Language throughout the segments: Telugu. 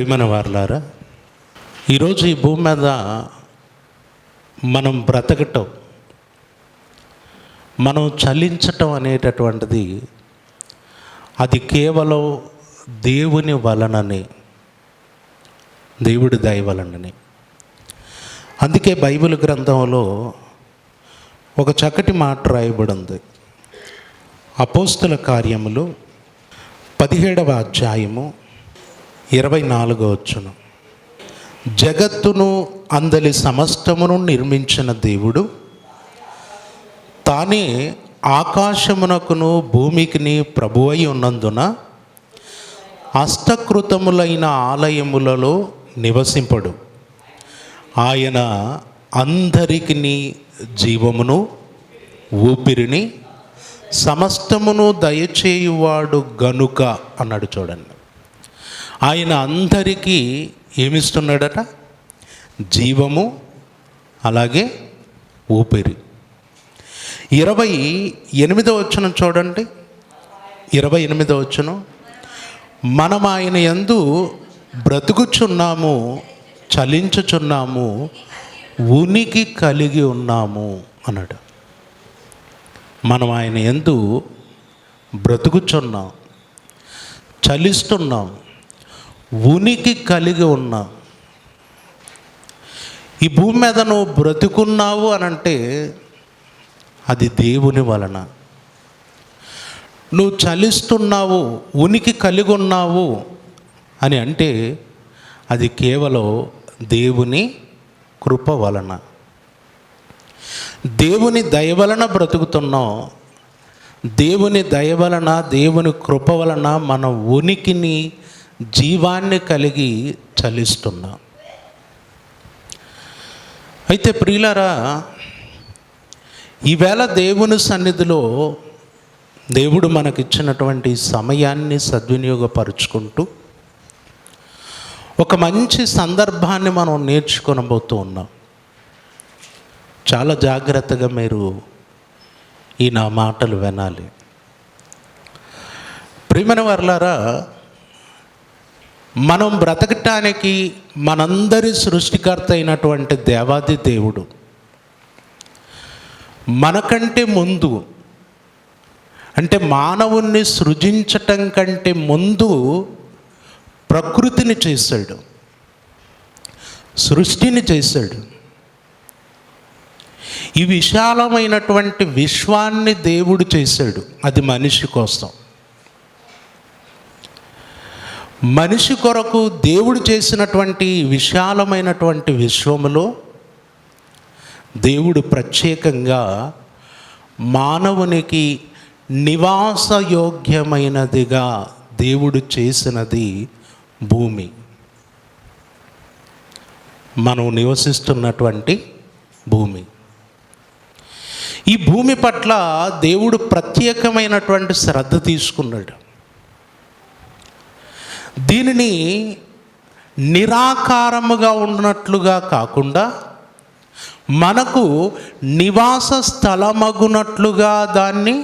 ప్రియమైన వారలారా, ఈరోజు ఈ భూమి మీద మనం బ్రతకటం, మనం చలించటం అనేటటువంటిది అది కేవలం దేవుని వలననే, దేవుడి దయ వలననే. అందుకే బైబిల్ గ్రంథంలో ఒక చక్కటి మాట రాయబడి ఉంది. అపోస్తల కార్యములు 17వ అధ్యాయము 24వ వచనం. జగత్తును అందలి సమస్తమును నిర్మించిన దేవుడు తానే ఆకాశమునకును భూమికిని ప్రభువై ఉన్నందున హస్తకృతములైన ఆలయములలో నివసింపడు. ఆయన అందరికిని జీవమును ఊపిరిని సమస్తమును దయచేయువాడు గనుక అన్నాడు. చూడండి, ఆయన అందరికీ ఏమిస్తున్నాడట? జీవము, అలాగే ఊపిరి. 28వ వచనం చూడండి, 28వ వచనం. మనం ఆయన యందు బ్రతుకుచున్నాము, చలించుచున్నాము, ఉనికి కలిగి ఉన్నాము అన్నాడు. మనం ఆయన యందు బ్రతుకుచున్నాం, చలిస్తున్నాం, ఉనికి కలిగి ఉన్నాం. ఈ భూమి మీద నువ్వు బ్రతుకున్నావు అనంటే అది దేవుని వలన. నువ్వు చలిస్తున్నావు, ఉనికి కలిగి ఉన్నావు అని అంటే అది కేవలం దేవుని కృప వలన, దేవుని దయ వలన బ్రతుకుతున్నాం. దేవుని దయ వలన, దేవుని కృప వలన మన ఉనికిని, జీవాన్ని కలిగి చలిస్తున్నాం. అయితే ప్రియులారా, ఈవేళ దేవుని సన్నిధిలో దేవుడు మనకిచ్చినటువంటి సమయాన్ని సద్వినియోగపరుచుకుంటూ ఒక మంచి సందర్భాన్ని మనం నేర్చుకొనబోతూ ఉన్నాం. చాలా జాగ్రత్తగా మీరు ఈ నా మాటలు వినాలి. ప్రియమైన వారలారా, మనం బ్రతకటానికి మనందరి సృష్టికర్త అయినటువంటి దేవాది దేవుడు మనకంటే ముందు, అంటే మానవుణ్ణి సృజించటం కంటే ముందు ప్రకృతిని చేశాడు, సృష్టిని చేశాడు. ఈ విశాలమైనటువంటి విశ్వాన్ని దేవుడు చేశాడు. అది మనిషి కోసం. మనిషి కొరకు దేవుడు చేసినటువంటి విశాలమైనటువంటి విశ్వములో దేవుడు ప్రత్యేకంగా మానవునికి నివాసయోగ్యమైనదిగా దేవుడు చేసినది భూమి. మనం నివసిస్తున్నటువంటి భూమి. ఈ భూమి పట్ల దేవుడు ప్రత్యేకమైనటువంటి శ్రద్ధ తీసుకున్నాడు. దీనిని నిరాకారముగా ఉన్నట్లుగా కాకుండా మనకు నివాస స్థలమగునట్లుగా దాన్ని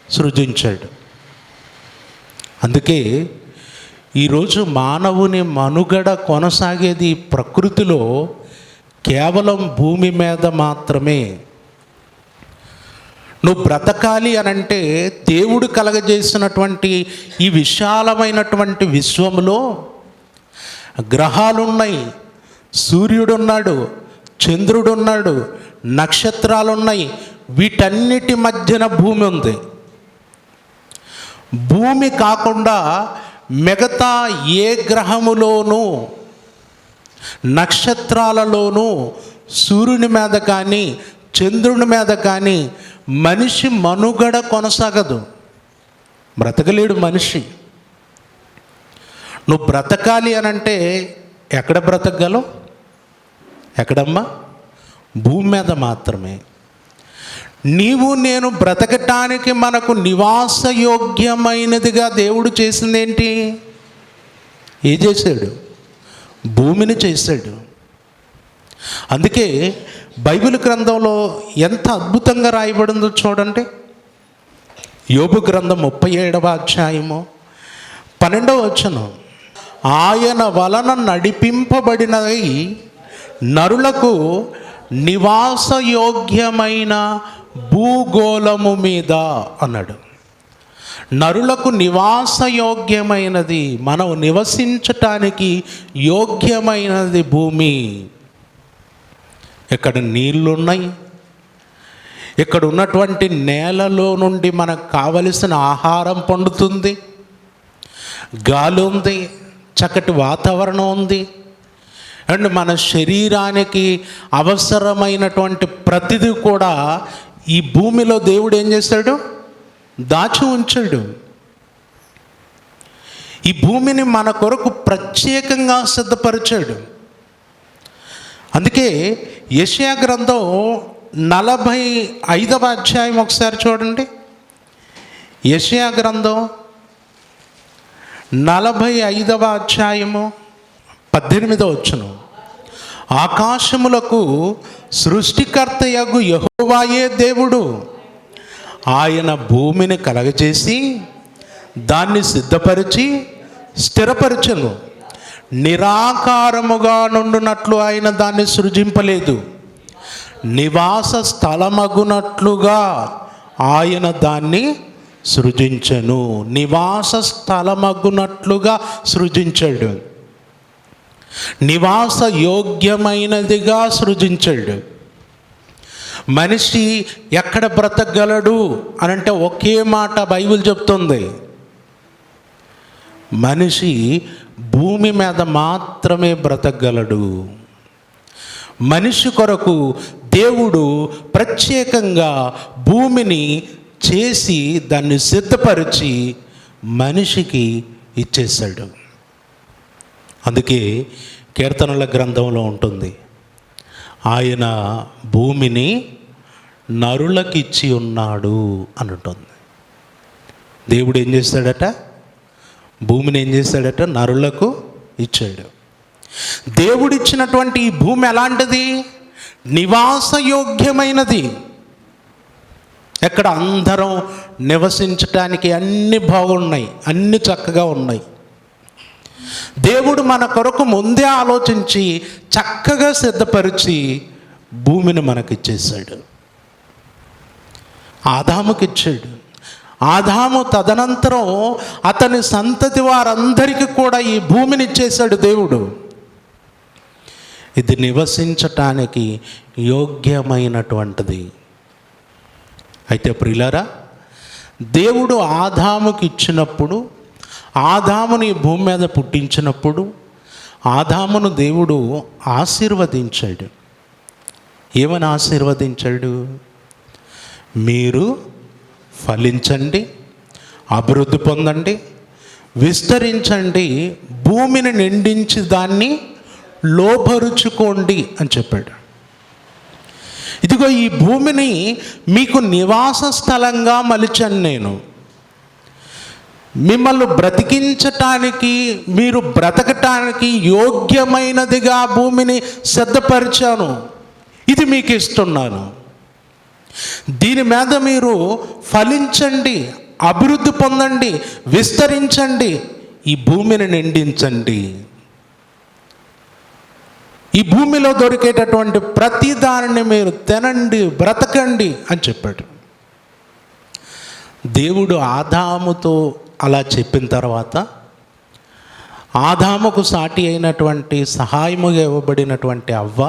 సృజించాడు. అందుకే ఈరోజు మానవుని మనుగడ కొనసాగేది ప్రకృతిలో కేవలం భూమి మీద మాత్రమే. నువ్వు బ్రతకాలి అనంటే దేవుడు కలగజేసినటువంటి ఈ విశాలమైనటువంటి విశ్వములో గ్రహాలున్నాయి, సూర్యుడున్నాడు, చంద్రుడున్నాడు, నక్షత్రాలున్నాయి. వీటన్నిటి మధ్యన భూమి ఉంది. భూమి కాకుండా మిగతా ఏ గ్రహములోనూ, నక్షత్రాలలోనూ, సూర్యుని మీద కానీ చంద్రుని మీద కానీ మనిషి మనుగడ కొనసాగదు. బ్రతకలేడు మనిషి. నువ్వు బ్రతకాలి అనంటే ఎక్కడ బ్రతకగలవు? ఎక్కడమ్మా? భూమి మీద మాత్రమే. నీవు నేను బ్రతకటానికి మనకు నివాసయోగ్యమైనదిగా దేవుడు చేసిందేంటి? ఏం చేశాడు? భూమిని చేశాడు. అందుకే బైబిల్ గ్రంథంలో ఎంత అద్భుతంగా రాయబడిందో చూడండి. యోబు గ్రంథం 37వ అధ్యాయము 12వ వచనం. ఆయన వలన నడిపింపబడినవి నరులకు నివాసయోగ్యమైన భూగోళము మీద అన్నాడు. నరులకు నివాసయోగ్యమైనది, మనం నివసించటానికి యోగ్యమైనది భూమి. ఇక్కడ నీళ్లున్నాయి, ఇక్కడ ఉన్నటువంటి నేలలో నుండి మనకు కావలసిన ఆహారం పండుతుంది, గాలి ఉంది, చక్కటి వాతావరణం ఉంది. అండ్ మన శరీరానికి అవసరమైనటువంటి ప్రతిదీ కూడా ఈ భూమిలో దేవుడు ఏం చేశాడు? దాచి ఉంచాడు. ఈ భూమిని మన కొరకు ప్రత్యేకంగా సిద్ధపరిచాడు. అందుకే యెషయా గ్రంథం 45వ అధ్యాయం ఒకసారి చూడండి. యెషయా గ్రంథం 45వ అధ్యాయము 18వ వచనం. ఆకాశములకు సృష్టికర్తయగు యెహోవాయే దేవుడు, ఆయన భూమిని కలగజేసి దాన్ని సిద్ధపరిచి స్థిరపరచను. నిరాకారముగా నుండునట్లు ఆయన దాన్ని సృజింపలేదు, నివాస స్థలమగునట్లుగా ఆయన దాన్ని సృజించెను. నివాస స్థలమగునట్లుగా సృజించాడు, నివాస యోగ్యమైనదిగా సృజించాడు. మనిషి ఎక్కడ బ్రతకగలడు అని అంటే ఒకే మాట బైబిల్ చెప్తుంది, మనిషి భూమి మీద మాత్రమే బ్రతకగలడు. మనిషి కొరకు దేవుడు ప్రత్యేకంగా భూమిని చేసి దాన్ని సిద్ధపరిచి మనిషికి ఇచ్చేశాడు. అందుకే కీర్తనల గ్రంథంలో ఉంటుంది, ఆయన భూమిని నరులకిచ్చి ఉన్నాడు అని ఉంటుంది. దేవుడు ఏం చేశాడట? భూమిని ఏం చేశాడట? నరులకు ఇచ్చాడు. దేవుడిచ్చినటువంటి ఈ భూమి ఎలాంటిది? నివాసయోగ్యమైనది. ఎక్కడ అందరం నివసించటానికి అన్ని బాగున్నాయి, అన్ని చక్కగా ఉన్నాయి. దేవుడు మన కొరకు ముందే ఆలోచించి చక్కగా సిద్ధపరిచి భూమిని మనకిచ్చేశాడు. ఆదాముకిచ్చాడు. ఆదాము తదనంతరం అతని సంతతి వారందరికీ కూడా ఈ భూమిని ఇచ్చేశాడు దేవుడు. ఇది నివసించటానికి యోగ్యమైనటువంటిది. అయితే ప్రియులారా, దేవుడు ఆదాముకి ఇచ్చినప్పుడు, ఆదాముని భూమి మీద పుట్టించినప్పుడు ఆదామును దేవుడు ఆశీర్వదించాడు. ఏమని ఆశీర్వదించాడు? మీరు ఫలించండి, అభివృద్ధి పొందండి, విస్తరించండి, భూమిని నిండించి దాన్ని లోబరుచుకోండి అని చెప్పాడు. ఇదిగో ఈ భూమిని మీకు నివాస స్థలంగా మలిచాను నేను. మిమ్మల్ని బ్రతికించటానికి, మీరు బ్రతకటానికి యోగ్యమైనదిగా భూమిని సిద్ధపరిచాను. ఇది మీకు ఇస్తున్నాను. దీని మీద మీరు ఫలించండి, అభివృద్ధి పొందండి, విస్తరించండి, ఈ భూమిని నిండించండి. ఈ భూమిలో దొరికేటటువంటి ప్రతి దానిని మీరు తినండి, బ్రతకండి అని చెప్పాడు. దేవుడు ఆదాముతో అలా చెప్పిన తర్వాత ఆదాముకు సాటి అయినటువంటి సహాయముగా ఇవ్వబడినటువంటి అవ్వ,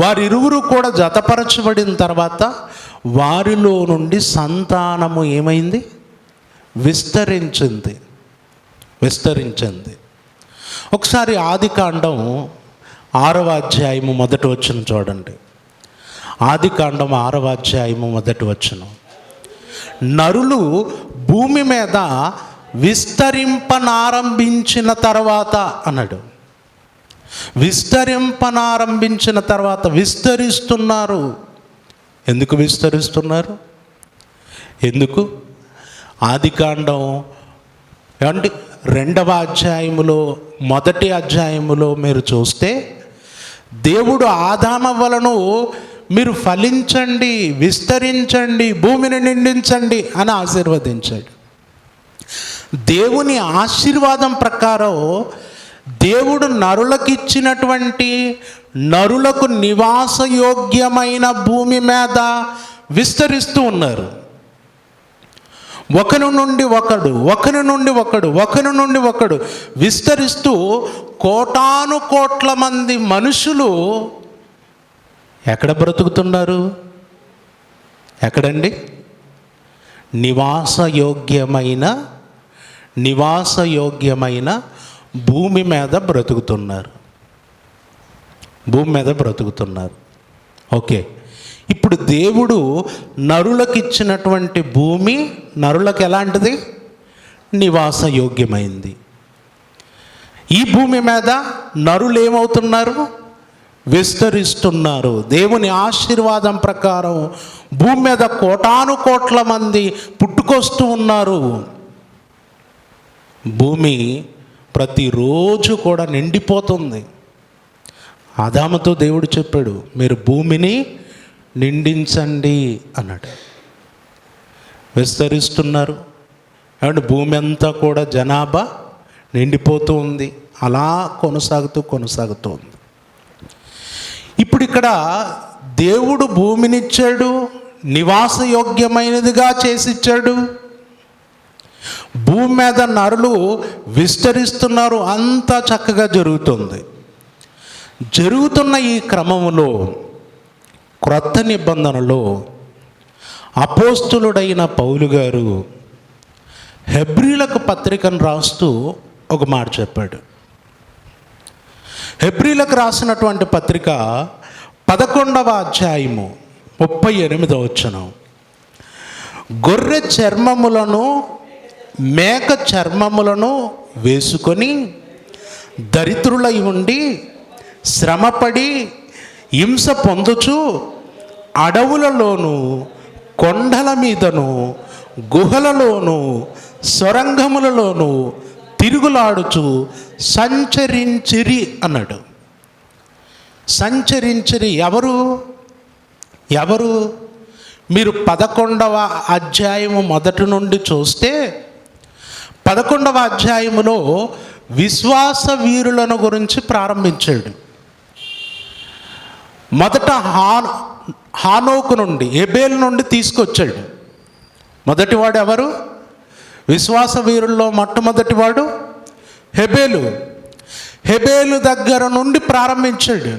వారిరువురు కూడా జతపరచబడిన తర్వాత వారిలో నుండి సంతానము ఏమైంది? విస్తరించింది. ఒకసారి ఆదికాండం 6వ అధ్యాయము 1వ వచనం చూడండి. ఆదికాండం 6వ అధ్యాయము 1వ వచనం. నరులు భూమి మీద విస్తరింపనారంభించిన తర్వాత అన్నాడు. విస్తరింపనారంభించిన తర్వాత విస్తరిస్తున్నారు. ఎందుకు విస్తరిస్తున్నారు? ఎందుకు? ఆదికాండం 2వ అధ్యాయములో 1వ అధ్యాయములో మీరు చూస్తే దేవుడు ఆదామవ్వలను మీరు ఫలించండి, విస్తరించండి, భూమిని నిండించండి అని ఆశీర్వదించాడు. దేవుని ఆశీర్వాదం ప్రకారం దేవుడు నరులకిచ్చినటువంటి, నరులకు నివాసయోగ్యమైన భూమి మీద విస్తరిస్తూ ఉన్నారు. ఒకరి నుండి ఒకడు, ఒకరి నుండి ఒకడు, ఒకరి నుండి ఒకడు విస్తరిస్తూ కోటాను కోట్ల మంది మనుషులు ఎక్కడ బ్రతుకుతున్నారు? ఎక్కడండి? నివాసయోగ్యమైన భూమి మీద బ్రతుకుతున్నారు. భూమి మీద బ్రతుకుతున్నారు. ఓకే, ఇప్పుడు దేవుడు నరులకు ఇచ్చినటువంటి భూమి నరులకు ఎలాంటిది? నివాసయోగ్యమైంది. ఈ భూమి మీద నరులు ఏమవుతున్నారు? విస్తరిస్తున్నారు. దేవుని ఆశీర్వాదం ప్రకారం భూమి మీద కోటాను కోట్ల మంది పుట్టుకొస్తూ ఉన్నారు. భూమి ప్రతిరోజు కూడా నిండిపోతుంది. ఆదాముతో దేవుడు చెప్పాడు, మీరు భూమిని నిండించండి అన్నాడు. విస్తరిస్తున్నారు. కాబట్టి భూమి అంతా కూడా జనాభా నిండిపోతూ ఉంది. అలా కొనసాగుతూ ఉంది. ఇప్పుడు ఇక్కడ దేవుడు భూమినిచ్చాడు, నివాసయోగ్యమైనదిగా చేసిచ్చాడు. భూమి మీద నరులు విస్తరిస్తున్నారు. అంతా చక్కగా జరుగుతుంది. జరుగుతున్న ఈ క్రమంలో క్రొత్త నిబంధనలో అపోస్తులుడైన పౌలు గారు హెబ్రీలకు పత్రికను రాస్తూ ఒక మాట చెప్పాడు. హెబ్రీలకు రాసినటువంటి పత్రిక 11వ అధ్యాయము 38వ వచనం, గొర్రె చర్మములను మేక చర్మములను వేసుకొని దరిద్రులై ఉండి శ్రమపడి హింస పొందుచు అడవులలోను కొండల మీదను గుహలలోను సొరంగములలోను తిరుగులాడుచు సంచరించిరి అన్నాడు. సంచరించిరి ఎవరు? మీరు 11వ అధ్యాయము మొదటి నుండి చూస్తే 11వ అధ్యాయములో విశ్వాస వీరులను గురించి ప్రారంభించాడు. మొదట హానోకు నుండి, హెబేలు నుండి తీసుకొచ్చాడు. మొదటివాడు ఎవరు? విశ్వాస వీరుల్లో మొట్టమొదటివాడు హెబేలు. హెబేలు దగ్గర నుండి ప్రారంభించాడు.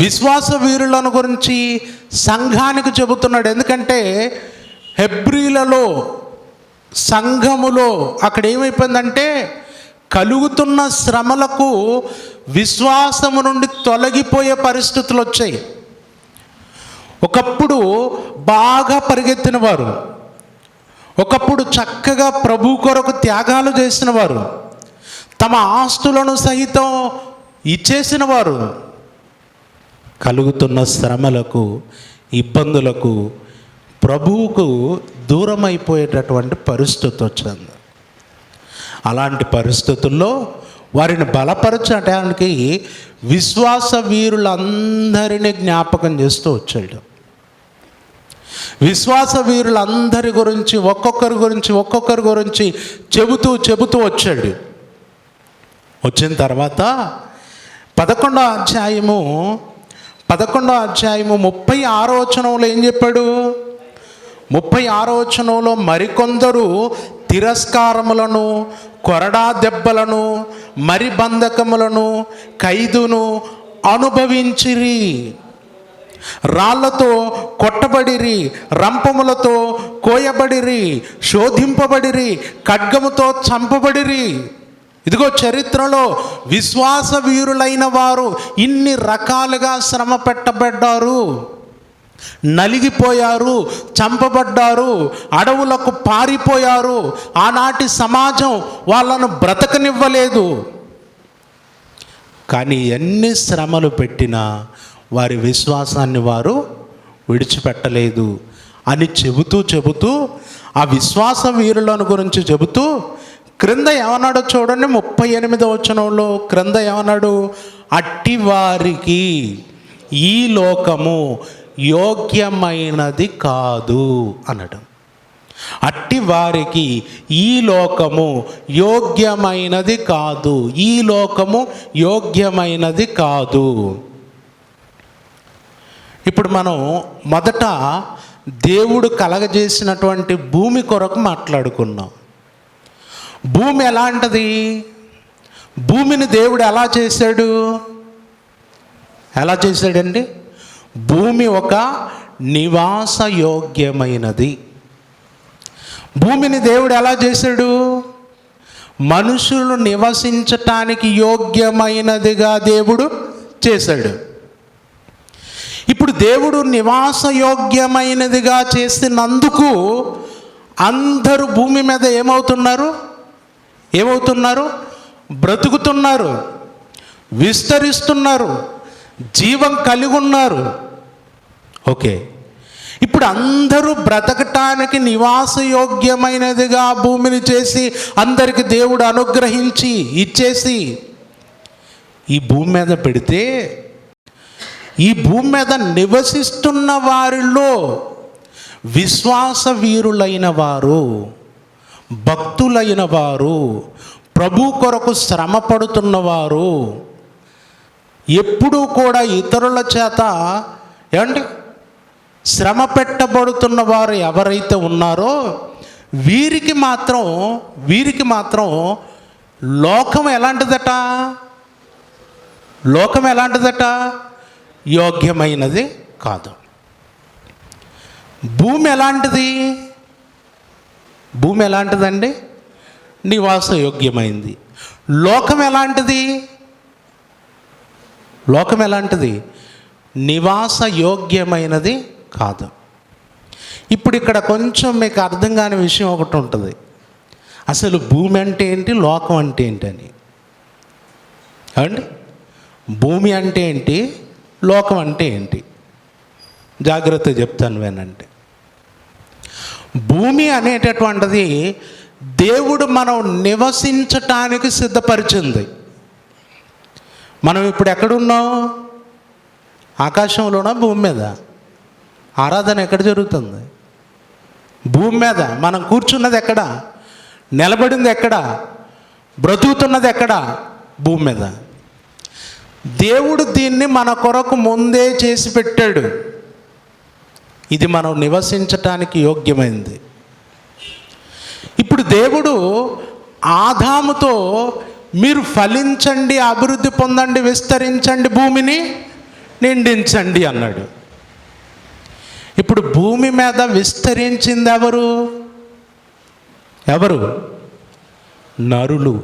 విశ్వాస వీరులను గురించి సంఘానికి చెబుతున్నాడు. ఎందుకంటే హెబ్రీలలో సంఘములో అక్కడ ఏమైపోయిందంటే కలుగుతున్న శ్రమలకు విశ్వాసము నుండి తొలగిపోయే పరిస్థితులు వచ్చాయి. ఒకప్పుడు బాగా పరిగెత్తిన వారు, ఒకప్పుడు చక్కగా ప్రభు కొరకు త్యాగాలు చేసిన వారు, తమ ఆస్తులను సహితం ఇచ్చేసిన వారు, కలుగుతున్న శ్రమలకు ఇబ్బందులకు ప్రభువుకు దూరం అయిపోయేటటువంటి పరిస్థితి వచ్చింది. అలాంటి పరిస్థితుల్లో వారిని బలపరచడానికి విశ్వాస వీరులందరినీ జ్ఞాపకం చేస్తూ వచ్చాడు. విశ్వాస వీరులందరి గురించి ఒక్కొక్కరి గురించి చెబుతూ వచ్చాడు. వచ్చిన తర్వాత 11వ అధ్యాయము 36వ వచనంలో ఏం చెప్పాడు? 36వ వచనంలో మరికొందరు తిరస్కారములను, కొరడా దెబ్బలను, మరి బంధకములను, ఖైదును అనుభవించిరి. రాళ్లతో కొట్టబడిరి, రంపములతో కోయబడిరి, శోధింపబడిరి, ఖడ్గముతో చంపబడిరి. ఇదిగో చరిత్రలో విశ్వాస వీరులైన వారు ఇన్ని రకాలుగా శ్రమ పెట్టబడ్డారు, నలిగిపోయారు, చంపబడ్డారు, అడవులకు పారిపోయారు. ఆనాటి సమాజం వాళ్ళను బ్రతకనివ్వలేదు. కానీ ఎన్ని శ్రమలు పెట్టినా వారి విశ్వాసాన్ని వారు విడిచిపెట్టలేదు అని చెబుతూ ఆ విశ్వాస వీరులను గురించి చెబుతూ క్రింద ఏమన్నాడో చూడండి. 38వ వచనంలో క్రింద ఏమన్నాడు? అట్టివారికి ఈ లోకము యోగ్యమైనది కాదు అన్నాడు. అట్టి వారికి ఈ లోకము యోగ్యమైనది కాదు. ఈ లోకము యోగ్యమైనది కాదు. ఇప్పుడు మనం మొదట దేవుడు కలగజేసినటువంటి భూమి కొరకు మాట్లాడుకున్నాం. భూమి ఎలాంటిది? భూమిని దేవుడు ఎలా చేశాడండి? భూమి ఒక నివాసయోగ్యమైనది. భూమిని దేవుడు ఎలా చేశాడు? మనుషులు నివసించటానికి యోగ్యమైనదిగా దేవుడు చేశాడు. ఇప్పుడు దేవుడు నివాసయోగ్యమైనదిగా చేసినందుకు అందరూ భూమి మీద ఏమవుతున్నారు? బ్రతుకుతున్నారు, విస్తరిస్తున్నారు, జీవం కలిగి ఉన్నారు. ఓకే, ఇప్పుడు అందరూ బ్రతకటానికి నివాసయోగ్యమైనదిగా భూమిని చేసి అందరికి దేవుడు అనుగ్రహించి ఇచ్చేసి ఈ భూమి మీద పెడితే, ఈ భూమి మీద నివసిస్తున్న వారిలో విశ్వాస వీరులైన వారు, భక్తులైన వారు, ప్రభు కొరకు శ్రమ పడుతున్నవారు, ఎప్పుడూ కూడా ఇతరుల చేత శ్రమ పెట్టబడుతున్న వారు ఎవరైతే ఉన్నారో వీరికి మాత్రం లోకం ఎలాంటిదట? యోగ్యమైనది కాదు. భూమి ఎలాంటిదండి? నివాసయోగ్యమైంది. లోకం ఎలాంటిది? నివాసయోగ్యమైనది కాదు. ఇప్పుడు ఇక్కడ కొంచెం మీకు అర్థం కాని విషయం ఒకటి ఉంటుంది. అసలు భూమి అంటే ఏంటి, లోకం అంటే ఏంటని. అండి, భూమి అంటే ఏంటి, లోకం అంటే ఏంటి? జాగ్రత్త చెప్తాను వినండి. భూమి అనేటటువంటిది దేవుడు మనం నివసించటానికి సిద్ధపరిచింది. మనం ఇప్పుడు ఎక్కడున్నాం? ఆకాశంలోనా, భూమి మీద? ఆరాధన ఎక్కడ జరుగుతుంది? భూమి మీద. మనం కూర్చున్నది ఎక్కడ? నిలబడింది ఎక్కడ? బ్రతుకుతున్నది ఎక్కడ? భూమి మీద. దేవుడు దీన్ని మన కొరకు ముందే చేసి పెట్టాడు. ఇది మనం నివసించటానికి యోగ్యమైంది. ఇప్పుడు దేవుడు ఆదాముతో మీరు ఫలించండి, అభివృద్ధి పొందండి, విస్తరించండి, భూమిని నిండించండి అన్నాడు. ఇప్పుడు భూమి మీద విస్తరించింది ఎవరు? నరులు,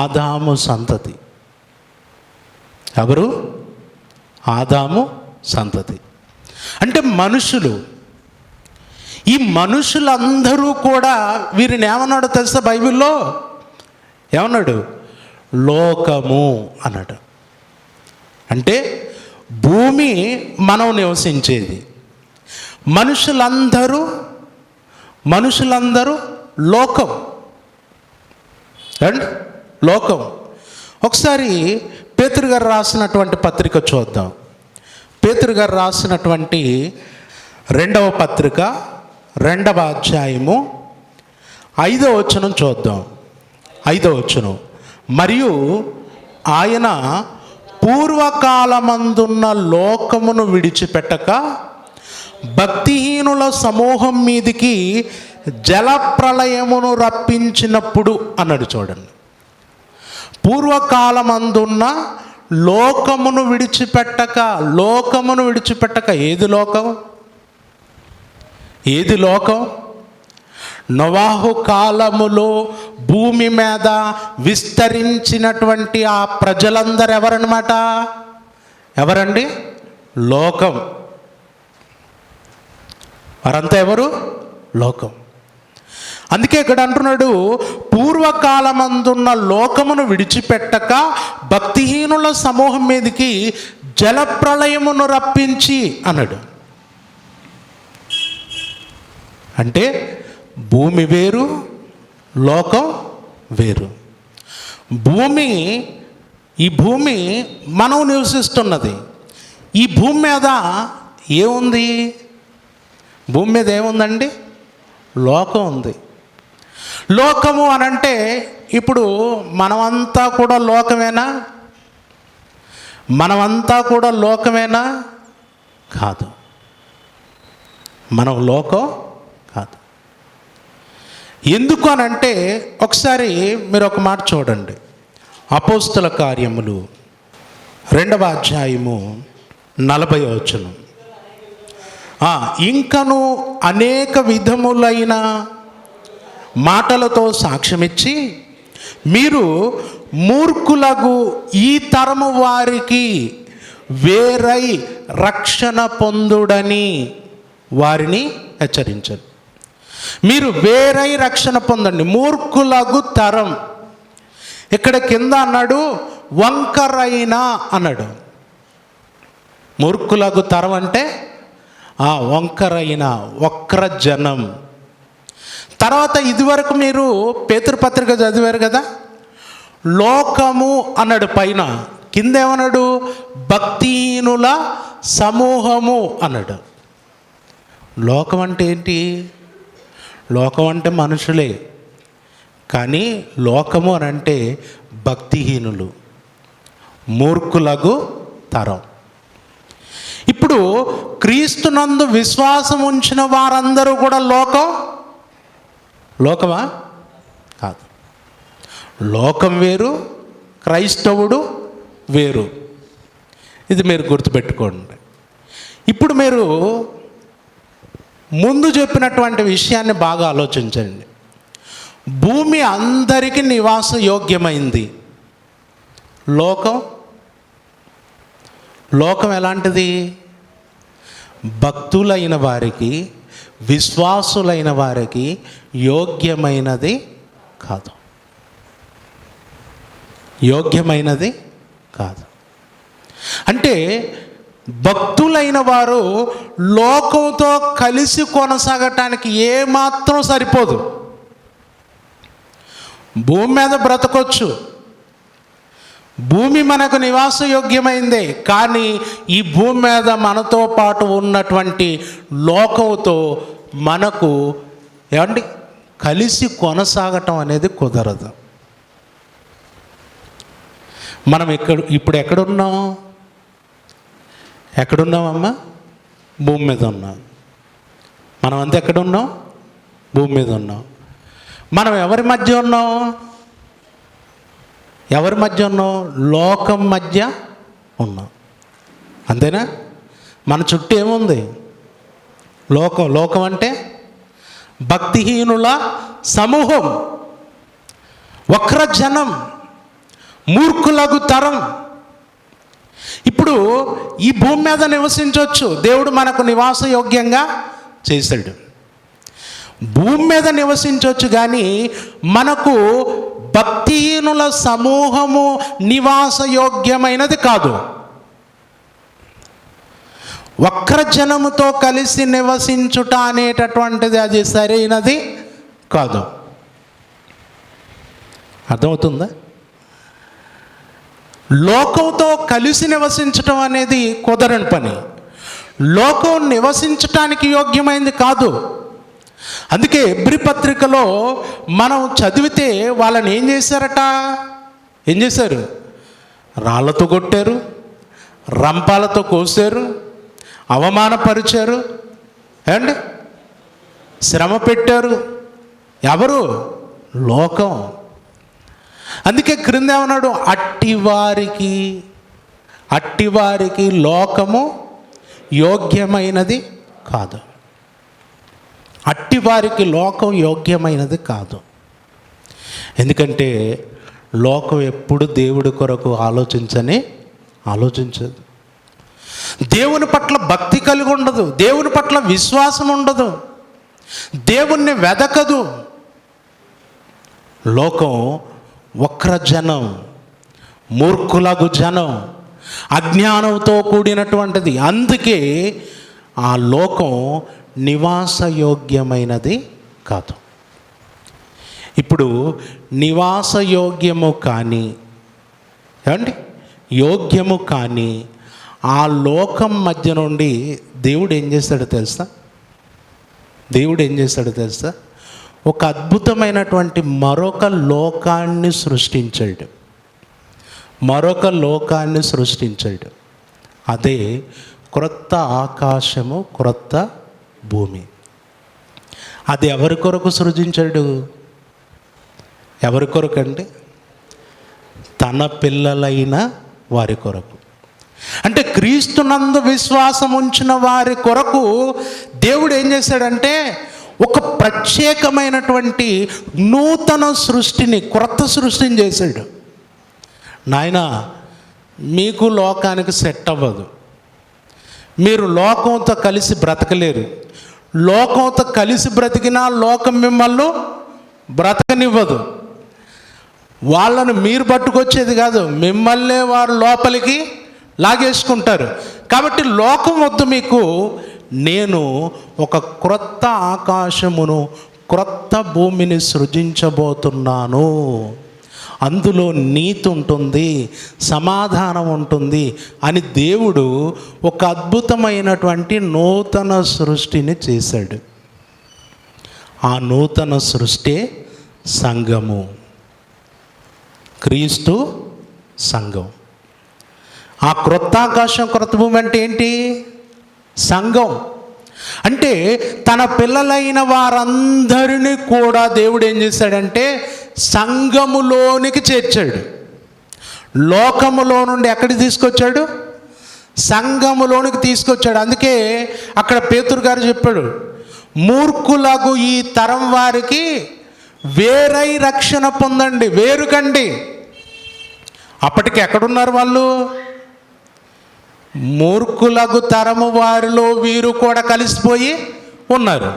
ఆదాము సంతతి. ఎవరు? ఆదాము సంతతి అంటే మనుషులు. ఈ మనుషులందరూ కూడా వీరిని ఏమన్నాడో తెలుసా? బైబిల్లో ఏమన్నాడు? లోకము అన్నాడు. అంటే భూమి మనం నివసించేది. మనుషులందరూ లోకం అండ్ లోకం. ఒకసారి పేతురు గారు రాసినటువంటి పత్రిక చూద్దాం. పేతురు గారు రాసినటువంటి 2వ పత్రిక 2వ అధ్యాయము 5వ వచనం చూద్దాం. 5వ వచనం. మరియు ఆయన పూర్వకాలమందున్న లోకమును విడిచిపెట్టక భక్తిహీనుల సమూహం మీదికి జలప్రళయమును రప్పించినప్పుడు అన్నాడు. చూడండి, పూర్వకాలమందున్న లోకమును విడిచిపెట్టక ఏది లోకం? నోవాహు కాలములో భూమి మీద విస్తరించినటువంటి ఆ ప్రజలందరూ ఎవరండి? లోకం. వారంతా ఎవరు? లోకం. అందుకే ఇక్కడ అంటున్నాడు, పూర్వకాలమందున్న లోకమును విడిచిపెట్టక భక్తిహీనుల సమూహం మీదకి జలప్రళయమును రప్పించి అన్నాడు. అంటే భూమి వేరు, లోకం వేరు. ఈ భూమి మనం నివసిస్తున్నది. ఈ భూమి మీద ఏముంది? భూమి మీద ఏముందండి? లోకం ఉంది. లోకము అనంటే ఇప్పుడు మనమంతా కూడా లోకమేనా? మనమంతా కూడా లోకమేనా? కాదు, మనం లోకం కాదు. ఎందుకు అనంటే ఒకసారి మీరు ఒక మాట చూడండి. అపోస్తల కార్యములు 2వ అధ్యాయము 40వ వచనం. ఇంకను అనేక విధములైన మాటలతో సాక్ష్యమిచ్చి మీరు మూర్ఖులకు ఈ తరము వారికి వేరై రక్షణ పొందుడని వారిని హెచ్చరించండి. మీరు వేరై రక్షణ పొందండి. మూర్ఖులకు తరం. ఇక్కడ కింద అన్నాడు వంకరైన అన్నాడు. మూర్ఖులకు తరం అంటే వంకరైన, వక్ర జనం. తర్వాత ఇదివరకు మీరు పేతురుపత్రిక చదివారు కదా, లోకము అన్నాడు పైన, కింద ఏమన్నాడు? భక్తిహీనుల సమూహము అన్నాడు. లోకం అంటే ఏంటి? లోకం అంటే మనుషులే, కానీ లోకము అని అంటే భక్తిహీనులు, మూర్ఖులకు తరం. ఇప్పుడు క్రీస్తునందు విశ్వాసం ఉంచిన వారందరూ కూడా లోకమా? కాదు. లోకం వేరు, క్రైస్తవుడు వేరు. ఇది మీరు గుర్తుపెట్టుకోండి. ఇప్పుడు మీరు ముందు చెప్పినటువంటి విషయాన్ని బాగా ఆలోచించండి. భూమి అందరికీ నివాస యోగ్యమైంది. లోకం ఎలాంటిది? భక్తులైన వారికి, విశ్వాసులైన వారికి యోగ్యమైనది కాదు. యోగ్యమైనది కాదు అంటే భక్తులైన వారు లోకంతో కలిసి కొనసాగటానికి ఏమాత్రం సరిపోదు. భూమి మీద బ్రతకొచ్చు, భూమి మనకు నివాసయోగ్యమైందే, కానీ ఈ భూమి మీద మనతో పాటు ఉన్నటువంటి లోకంతో మనకు ఏమండి కలిసి కొనసాగటం అనేది కుదరదు. మనం ఇప్పుడు ఎక్కడున్నామమ్మా? భూమి మీద ఉన్నాం. మనం అంతా ఎక్కడున్నాం? భూమి మీద ఉన్నాం. మనం ఎవరి మధ్య ఉన్నాం? లోకం మధ్య ఉన్నాం. అంతేనా? మన చుట్టూ ఏముంది? లోకం అంటే భక్తిహీనుల సమూహం, వక్రజనం, మూర్ఖులకు తరం. ఇప్పుడు ఈ భూమి మీద నివసించవచ్చు, దేవుడు మనకు నివాసయోగ్యంగా చేశాడు. భూమి మీద నివసించవచ్చు, కానీ మనకు భక్తిహీనుల సమూహము నివాసయోగ్యమైనది కాదు. వక్రజనముతో కలిసి నివసించుట అనేటటువంటిది అది సరైనది కాదు. అర్థమవుతుందా? లోకంతో కలిసి నివసించటం అనేది కుదరని పని. లోకం నివసించటానికి యోగ్యమైంది కాదు. అందుకే హెబ్రీ పత్రికలో మనం చదివితే వాళ్ళని ఏం చేశారు? రాళ్లతో కొట్టారు, రంపాలతో కోసారు, అవమానపరిచారు, ఏమండి శ్రమ పెట్టారు. ఎవరు? లోకం. అందుకే క్రింద ఏమన్నాడు? అట్టివారికి లోకము యోగ్యమైనది కాదు. అట్టివారికి లోకం యోగ్యమైనది కాదు. ఎందుకంటే లోకం ఎప్పుడు దేవుడి కొరకు ఆలోచించదు. దేవుని పట్ల భక్తి కలిగి ఉండదు, దేవుని పట్ల విశ్వాసం ఉండదు, దేవుణ్ణి వెదకదు. లోకం వక్రజనం, మూర్ఖులకు జనం, అజ్ఞానంతో కూడినటువంటిది. అందుకే ఆ లోకం నివాసయోగ్యమైనది కాదు. ఇప్పుడు నివాసయోగ్యము కానీ యోగ్యము కానీ ఆ లోకం మధ్య నుండి దేవుడు ఏం చేస్తాడో తెలుసా? ఒక అద్భుతమైనటువంటి మరొక లోకాన్ని సృష్టించాడు. మరొక లోకాన్ని సృష్టించాడు. అదే క్రొత్త ఆకాశము, క్రొత్త భూమి. అది ఎవరి కొరకు సృజించాడు? ఎవరి కొరకు అంటే తన పిల్లలైన వారి కొరకు. అంటే క్రీస్తునందు విశ్వాసం ఉంచిన వారి కొరకు దేవుడు ఏం చేశాడంటే ఒక ప్రత్యేకమైనటువంటి నూతన సృష్టిని, క్రొత్త సృష్టిని చేశాడు. నాయనా, మీకు లోకానికి సెట్ అవ్వదు, మీరు లోకంతో కలిసి బ్రతకలేరు. లోకంతో కలిసి బ్రతికినా లోకం మిమ్మల్ని బ్రతకనివ్వదు. వాళ్ళను మీరు పట్టుకొచ్చేది కాదు, మిమ్మల్నే వారు లోపలికి లాగేసుకుంటారు. కాబట్టి లోకం వద్దు మీకు, నేను ఒక క్రొత్త ఆకాశమును, క్రొత్త భూమిని సృజించబోతున్నాను. అందులో నీతి ఉంటుంది, సమాధానం ఉంటుంది అని దేవుడు ఒక అద్భుతమైనటువంటి నూతన సృష్టిని చేశాడు. ఆ నూతన సృష్టి సంఘము, క్రీస్తు సంఘం. ఆ క్రొత్త ఆకాశం, క్రొత్త భూమి అంటే ఏంటి? సంఘం. అంటే తన పిల్లలైన వారందరినీ కూడా దేవుడు ఏం చేశాడంటే సంఘములోనికి చేర్చాడు. లోకములో నుండి ఎక్కడికి తీసుకొచ్చాడు? సంఘములోనికి తీసుకొచ్చాడు. అందుకే అక్కడ పేతురు గారు చెప్పాడు, మూర్ఖులకు ఈ తరం వారికి వేరై రక్షణ పొందండి, వేరుకండి. అప్పటికి ఎక్కడున్నారు వాళ్ళు? మూర్ఖులకు తరము వారిలో వీరు కూడా కలిసిపోయి ఉన్నారు.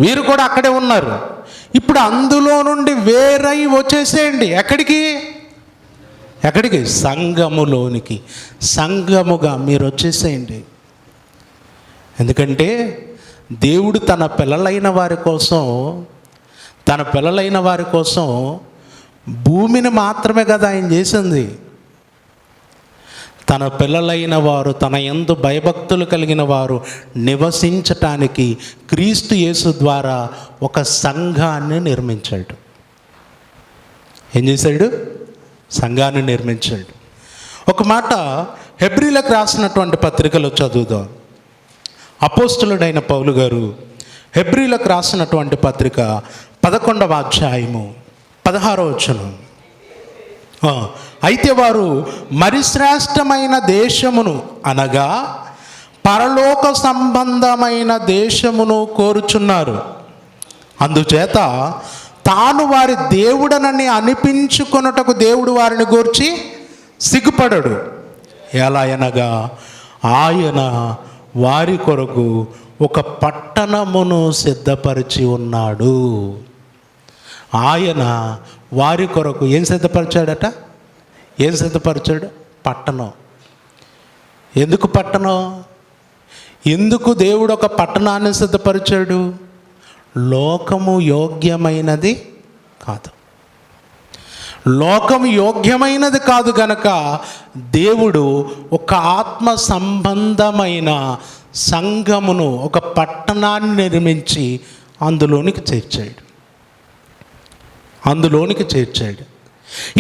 వీరు కూడా అక్కడే ఉన్నారు. ఇప్పుడు అందులో నుండి వేరై వచ్చేసేయండి. ఎక్కడికి? సంఘములోనికి. సంఘముగా మీరు వచ్చేసేయండి. ఎందుకంటే దేవుడు తన పిల్లలైన వారి కోసం భూమిని మాత్రమే కదా ఆయన చేసింది. తన పిల్లలైన వారు, తన యందు భయభక్తులు కలిగిన వారు నివసించటానికి క్రీస్తు యేసు ద్వారా ఒక సంఘాన్ని నిర్మించాడు. ఏం చేశాడు? సంఘాన్ని నిర్మించాడు. ఒక మాట హెబ్రీలకు రాసినటువంటి పత్రికలో చదువుదాం. అపోస్తులుడైన పౌలు గారు హెబ్రీలకు రాసినటువంటి పత్రిక 11వ అధ్యాయము 16వ వచనం. అయితే వారు మరి శ్రేష్టమైన దేశమును అనగా పరలోక సంబంధమైన దేశమును కోరుచున్నారు. అందుచేత తాను వారి దేవుడనని అనిపించుకొనుటకు దేవుడు వారిని గూర్చి సిగ్గుపడడు. ఎలా అనగా ఆయన వారి కొరకు ఒక పట్టణమును సిద్ధపరిచి ఉన్నాడు. ఆయన వారి కొరకు ఏం సిద్ధపరిచాడట? పట్టణం. ఎందుకు పట్టణం? ఎందుకు దేవుడు ఒక పట్టణాన్ని సిద్ధపరిచాడు? లోకము యోగ్యమైనది కాదు. లోకము యోగ్యమైనది కాదు గనక దేవుడు ఒక ఆత్మ సంబంధమైన సంఘమును, ఒక పట్టణాన్ని నిర్మించి అందులోనికి చేర్చాడు.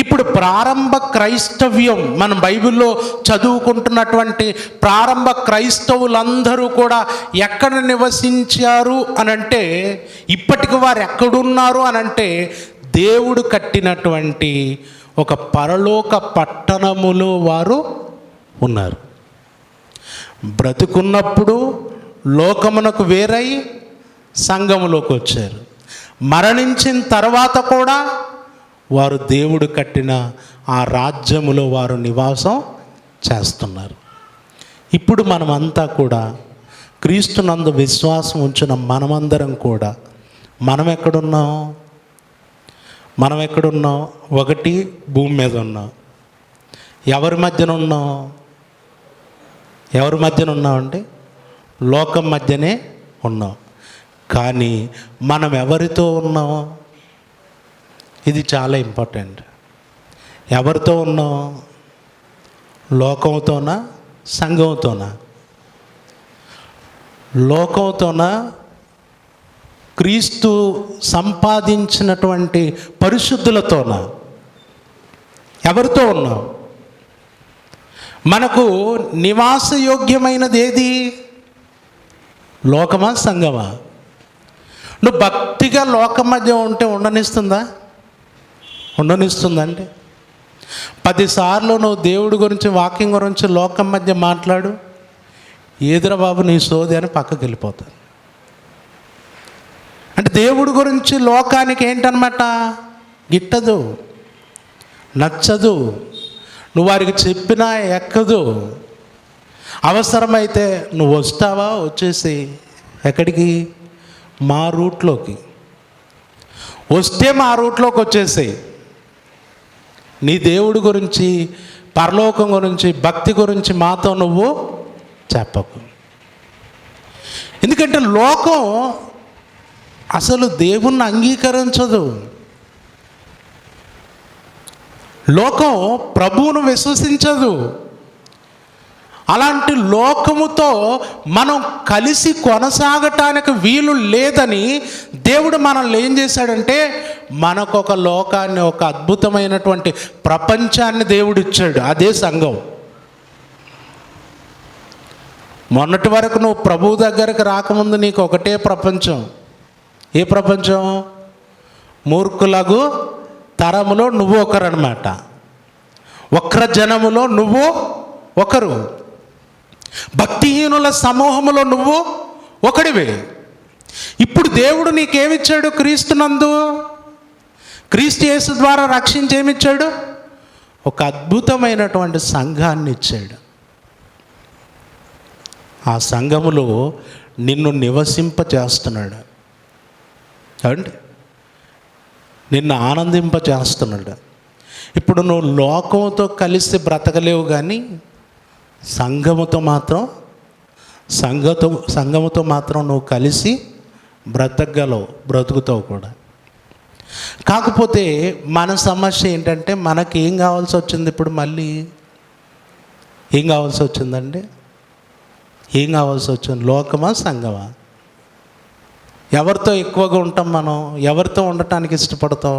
ఇప్పుడు ప్రారంభ క్రైస్తవ్యం, మనం బైబిల్లో చదువుకుంటున్నటువంటి ప్రారంభ క్రైస్తవులందరూ కూడా ఎక్కడ నివసించారు అనంటే, ఇప్పటికి వారు ఎక్కడున్నారు అనంటే దేవుడు కట్టినటువంటి ఒక పరలోక పట్టణములో వారు ఉన్నారు. బ్రతుకున్నప్పుడు లోకమునకు వేరై సంఘములోకి వచ్చారు. మరణించిన తర్వాత కూడా వారు దేవుడు కట్టిన ఆ రాజ్యములో వారు నివాసం చేస్తున్నారు. ఇప్పుడు మనమంతా కూడా క్రీస్తునందు విశ్వాసం ఉంచిన మనమందరం కూడా మనం ఎక్కడున్నాం? ఒకటి, భూమి మీద ఉన్నాం. ఎవరి మధ్యన ఉన్నాం అంటే లోకం మధ్యనే ఉన్నాం. కానీ మనం ఎవరితో ఉన్నాం? ఇది చాలా ఇంపార్టెంట్. ఎవరితో ఉన్నాం? లోకంతోనా, సంఘంతోనా? లోకంతోనా, క్రీస్తు సంపాదించినటువంటి పరిశుద్ధులతోనా? ఎవరితో ఉన్నావు? మనకు నివాసయోగ్యమైనది ఏది? లోకమా, సంఘమా? నువ్వు భక్తిగా లోకం మధ్య ఉంటే ఉండనిస్తుందా? ఉండనిస్తుందండి. 10 సార్లు నువ్వు దేవుడి గురించి, వాక్యం గురించి లోకం మధ్య మాట్లాడు, ఏదిరా బాబు నీ సోది అని పక్కకి వెళ్ళిపోతాను. అంటే దేవుడి గురించి లోకానికి ఏంటన్నమాట? గిట్టదు, నచ్చదు, నువ్వు వారికి చెప్పినా ఎక్కదు. అవసరమైతే నువ్వు వస్తావా, వచ్చేసి ఎక్కడికి? మా రూట్లోకి వస్తే మా రూట్లోకి వచ్చేసేయి. నీ దేవుడి గురించి, పరలోకం గురించి, భక్తి గురించి మాతో నువ్వు చెప్పకు. ఎందుకంటే లోకం అసలు దేవుణ్ణి అంగీకరించదు. లోకం ప్రభువును విశ్వసించదు. అలాంటి లోకముతో మనం కలిసి కొనసాగటానికి వీలు లేదని దేవుడు మనల్ని ఏం చేశాడంటే, మనకు ఒక లోకాన్ని, ఒక అద్భుతమైనటువంటి ప్రపంచాన్ని దేవుడు ఇచ్చాడు. అదే సంఘం. మొన్నటి వరకు నువ్వు ప్రభువు దగ్గరకు రాకముందు నీకు ఒకటే ప్రపంచం. ఏ ప్రపంచం? మూర్ఖులగు తరములో నువ్వు ఒకరన్నమాట. వక్ర జనములో నువ్వు ఒకరు. భక్తిహీనుల సమూహములో నువ్వు ఒకడివే. ఇప్పుడు దేవుడు నీకేమిచ్చాడు? క్రీస్తునందు, క్రీస్తు యేసు ద్వారా రక్షించి ఏమిచ్చాడు? ఒక అద్భుతమైనటువంటి సంఘాన్ని ఇచ్చాడు. ఆ సంఘములో నిన్ను నివసింపచేస్తున్నాడు అండి, నిన్ను ఆనందింపచేస్తున్నాడు. ఇప్పుడు నువ్వు లోకంతో కలిసి బ్రతకలేవు, కానీ సంఘముతో మాత్రం నువ్వు కలిసి బ్రతకగలవు, బ్రతుకుతావు కూడా. కాకపోతే మన సమస్య ఏంటంటే, మనకి ఏం కావాల్సి వచ్చింది? ఇప్పుడు మళ్ళీ ఏం కావాల్సి వచ్చిందండి? ఏం కావాల్సి వచ్చింది? లోకమా, సంఘమా? ఎవరితో ఎక్కువగా ఉంటాం మనం? ఎవరితో ఉండటానికి ఇష్టపడతాం?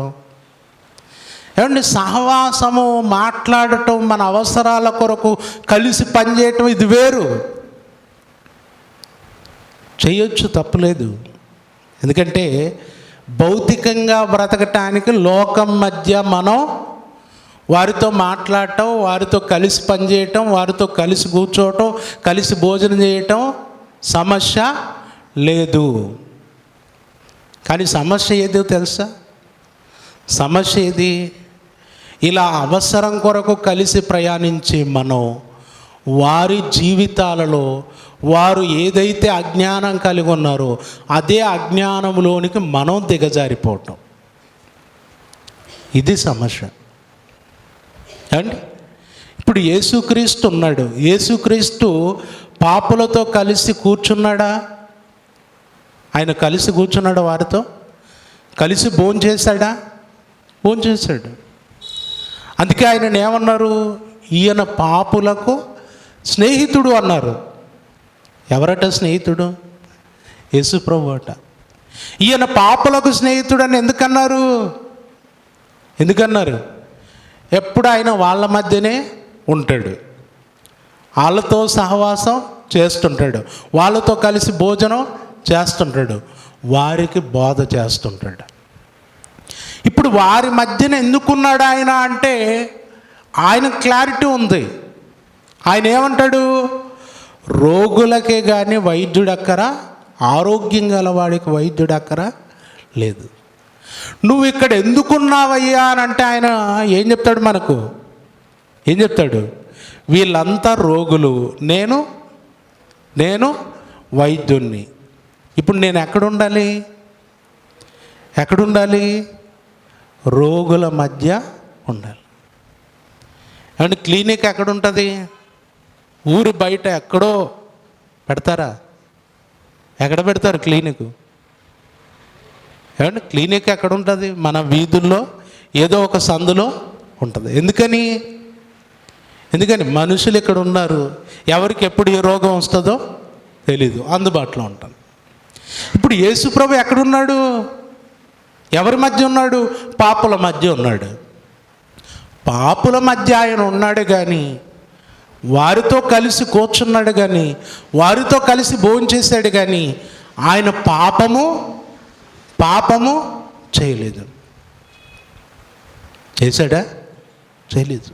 ఏమండి, సహవాసము, మాట్లాడటం, మన అవసరాల కొరకు కలిసి పనిచేయటం ఇది వేరు. చేయొచ్చు, తప్పులేదు. ఎందుకంటే భౌతికంగా బ్రతకటానికి లోకం మధ్య మనం వారితో మాట్లాడటం, వారితో కలిసి పనిచేయటం, వారితో కలిసి కూర్చోవటం, కలిసి భోజనం చేయటం సమస్య లేదు. కానీ సమస్య ఏదో తెలుసా? సమస్య ఏది? ఇలా అవసరం కొరకు కలిసి ప్రయాణించి మనం వారి జీవితాలలో వారు ఏదైతే అజ్ఞానం కలిగి ఉన్నారో అదే అజ్ఞానంలోనికి మనం దిగజారిపోవటం, ఇది సమస్య అండి. ఇప్పుడు యేసుక్రీస్తు ఉన్నాడు. యేసుక్రీస్తు పాపులతో కలిసి కూర్చున్నాడా? ఆయన కలిసి కూర్చున్నాడు, వారితో కలిసి భోంచేశాడా? భోంచేశాడు. అందుకే ఆయన ఏమన్నారు? ఈయన పాపులకు స్నేహితుడు అన్నారు. ఎవరట స్నేహితుడు? యేసు ప్రభు అట. ఈయన పాపులకు స్నేహితుడు అని ఎందుకన్నారు? ఎప్పుడు ఆయన వాళ్ళ మధ్యనే ఉంటాడు, వాళ్ళతో సహవాసం చేస్తుంటాడు, వాళ్ళతో కలిసి భోజనం చేస్తుంటాడు, వారికి బోధ చేస్తుంటాడు. ఇప్పుడు వారి మధ్యన ఎందుకున్నాడు ఆయన అంటే, ఆయన క్లారిటీ ఉంది. ఆయన ఏమంటాడు? రోగులకే కానీ వైద్యుడక్కరా, ఆరోగ్యం గల వాడికి వైద్యుడక్కరా లేదు. నువ్వు ఇక్కడ ఎందుకున్నావయ్యా అని అంటే ఆయన ఏం చెప్తాడు? మనకు ఏం చెప్తాడు? వీళ్ళంతా రోగులు, నేను వైద్యుణ్ణి. ఇప్పుడు నేను ఎక్కడుండాలి? రోగుల మధ్య ఉండాలి. అండ్ క్లినిక్ ఎక్కడుంటుంది? ఊరు బయట ఎక్కడో పెడతారా? ఎక్కడ పెడతారు క్లినిక్? ఏమంటే క్లినిక్ ఎక్కడ ఉంటుంది? మన వీధుల్లో ఏదో ఒక సందులో ఉంటుంది. ఎందుకని మనుషులు ఇక్కడ ఉన్నారు, ఎవరికి ఎప్పుడు ఏ రోగం వస్తుందో తెలీదు, అందుబాటులో ఉంటుంది. ఇప్పుడు యేసు ప్రభు ఎక్కడున్నాడు? ఎవరి మధ్య ఉన్నాడు? పాపుల మధ్య ఉన్నాడు. పాపుల మధ్య ఆయన ఉన్నాడు కానీ, వారితో కలిసి కూర్చున్నాడు కానీ, వారితో కలిసి భోంచేశాడు కానీ ఆయన పాపము చేయలేదు. చేశాడా? చేయలేదు.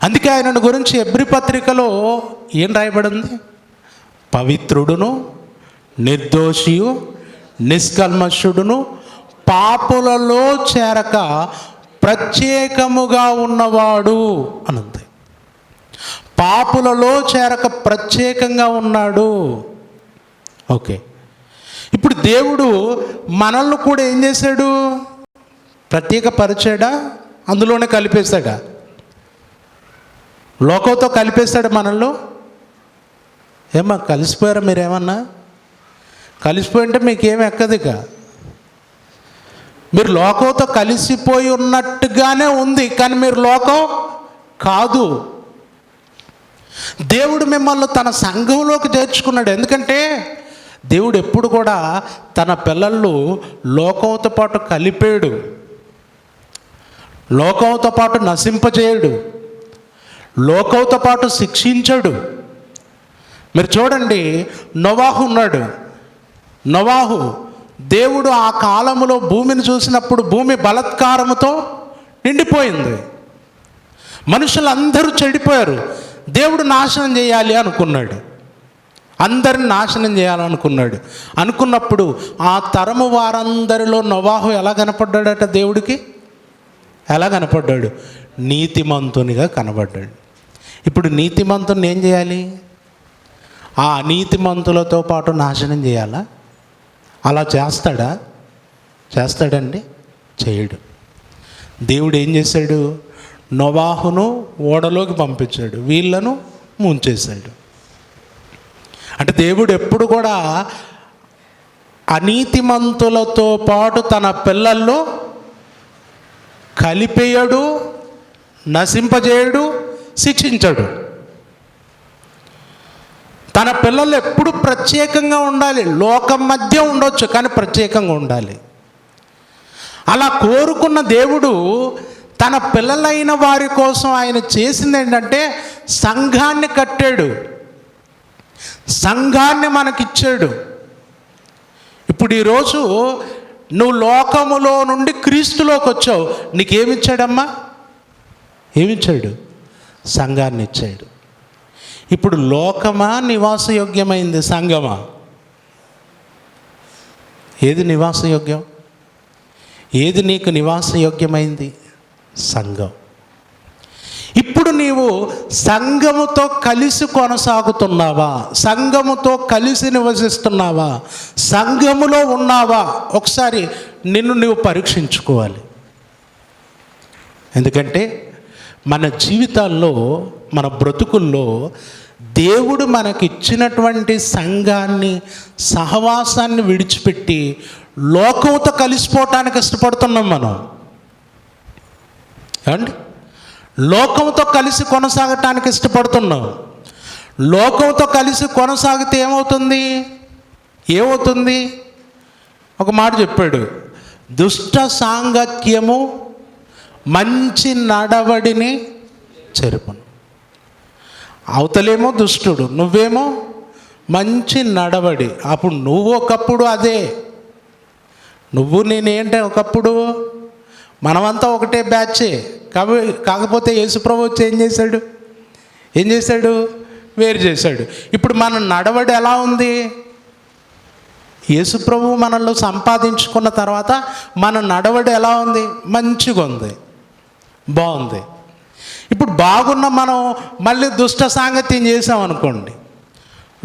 అందుకే ఆయన గురించి హెబ్రీ పత్రికలో ఏం రాయబడింది? పవిత్రుడును, నిర్దోషియు, నిష్కల్మషుడును, పాపులలో చేరక ప్రత్యేకముగా ఉన్నవాడు అనంది. పాపులలో చేరక ప్రత్యేకంగా ఉన్నాడు. ఓకే, ఇప్పుడు దేవుడు మనల్ని కూడా ఏం చేశాడు? ప్రత్యేకపరిచాడా? అందులోనే కలిపేశాడా? లోకంతో కలిపేశాడు మనల్లో? ఏమా కలిసిపోయారా? మీరేమన్నా కలిసిపోయింటే మీకేమి ఎక్కదిక. మీరు లోకంతో కలిసిపోయి ఉన్నట్టుగానే ఉంది, కానీ మీరు లోకం కాదు. దేవుడు మిమ్మల్ని తన సంఘంలోకి చేర్చుకున్నాడు. ఎందుకంటే దేవుడు ఎప్పుడు కూడా తన పిల్లలు లోకంతో పాటు కలిపాడు, లోకంతో పాటు నశింపజేయడు, లోకంతో పాటు శిక్షించడు. మీరు చూడండి, నోవాహు ఉన్నాడు. నోవాహు, దేవుడు ఆ కాలములో భూమిని చూసినప్పుడు భూమి బలాత్కారముతో నిండిపోయింది. మనుషులందరూ చెడిపోయారు. దేవుడు నాశనం చేయాలి అనుకున్నాడు, అందరిని నాశనం చేయాలనుకున్నాడు. అనుకున్నప్పుడు ఆ తరము వారందరిలో నోవాహు ఎలా కనపడ్డాడట? దేవుడికి ఎలా కనపడ్డాడు? నీతిమంతునిగా కనబడ్డాడు. ఇప్పుడు నీతిమంతుని ఏం చేయాలి? ఆ నీతిమంతులతో పాటు నాశనం చేయాలా? అలా చేస్తాడా? చేస్తాడండి? చేయడు. దేవుడు ఏం చేశాడు? నోవాహును ఓడలోకి పంపించాడు, వీళ్ళను ముంచేశాడు. అంటే దేవుడు ఎప్పుడు కూడా అనీతిమంతులతో పాటు తన పిల్లల్లో కలిపేయడు, నశింపజేయడు, శిక్షించడు. తన పిల్లలు ఎప్పుడు ప్రత్యేకంగా ఉండాలి. లోకం మధ్య ఉండొచ్చు, కానీ ప్రత్యేకంగా ఉండాలి. అలా కోరుకున్న దేవుడు తన పిల్లలైన వారి కోసం ఆయన చేసింది ఏంటంటే సంఘాన్ని కట్టాడు, సంఘాన్ని మనకిచ్చాడు. ఇప్పుడు ఈరోజు నువ్వు లోకములో నుండి క్రీస్తులోకి వచ్చావు, నీకేమిచ్చాడమ్మా? ఏమిచ్చాడు? సంఘాన్ని ఇచ్చాడు. ఇప్పుడు లోకమా నివాసయోగ్యమైంది? సంఘమా? ఏది నివాసయోగ్యం? ఏది నీకు నివాసయోగ్యమైంది? సంఘం. ఇప్పుడు నీవు సంఘముతో కలిసి కొనసాగుతున్నావా? సంఘముతో కలిసి నివసిస్తున్నావా? సంఘములో ఉన్నావా? ఒకసారి నిన్ను నువ్వు పరీక్షించుకోవాలి. ఎందుకంటే మన జీవితాల్లో, మన బ్రతుకుల్లో దేవుడు మనకిచ్చినటువంటి సంఘాన్ని, సహవాసాన్ని విడిచిపెట్టి లోకంతో కలిసిపోవటానికి ఇష్టపడుతున్నాం మనం. ఏమండి? లోకంతో కలిసి కొనసాగటానికి ఇష్టపడుతున్నాం. లోకంతో కలిసి కొనసాగితే ఏమవుతుంది? ఒక మాట చెప్పాడు, దుష్ట సాంగత్యము మంచి నడవడిని చెరుపును. అవతలేమో దుష్టుడు, నువ్వేమో మంచి నడవడి. అప్పుడు నువ్వు ఒకప్పుడు అదే, నువ్వు నేనేంటే ఒకప్పుడు మనమంతా ఒకటే బ్యాచే. కాకపోతే యేసుప్రభు వచ్చి ఏం చేశాడు? వేరు చేశాడు. ఇప్పుడు మన నడవడి ఎలా ఉంది? యేసుప్రభు మనల్ని సంపాదించుకున్న తర్వాత మన నడవడి ఎలా ఉంది? మంచిగా ఉంది, బాగుంది. ఇప్పుడు బాగున్న మనం మళ్ళీ దుష్ట సాంగత్యం చేసామనుకోండి,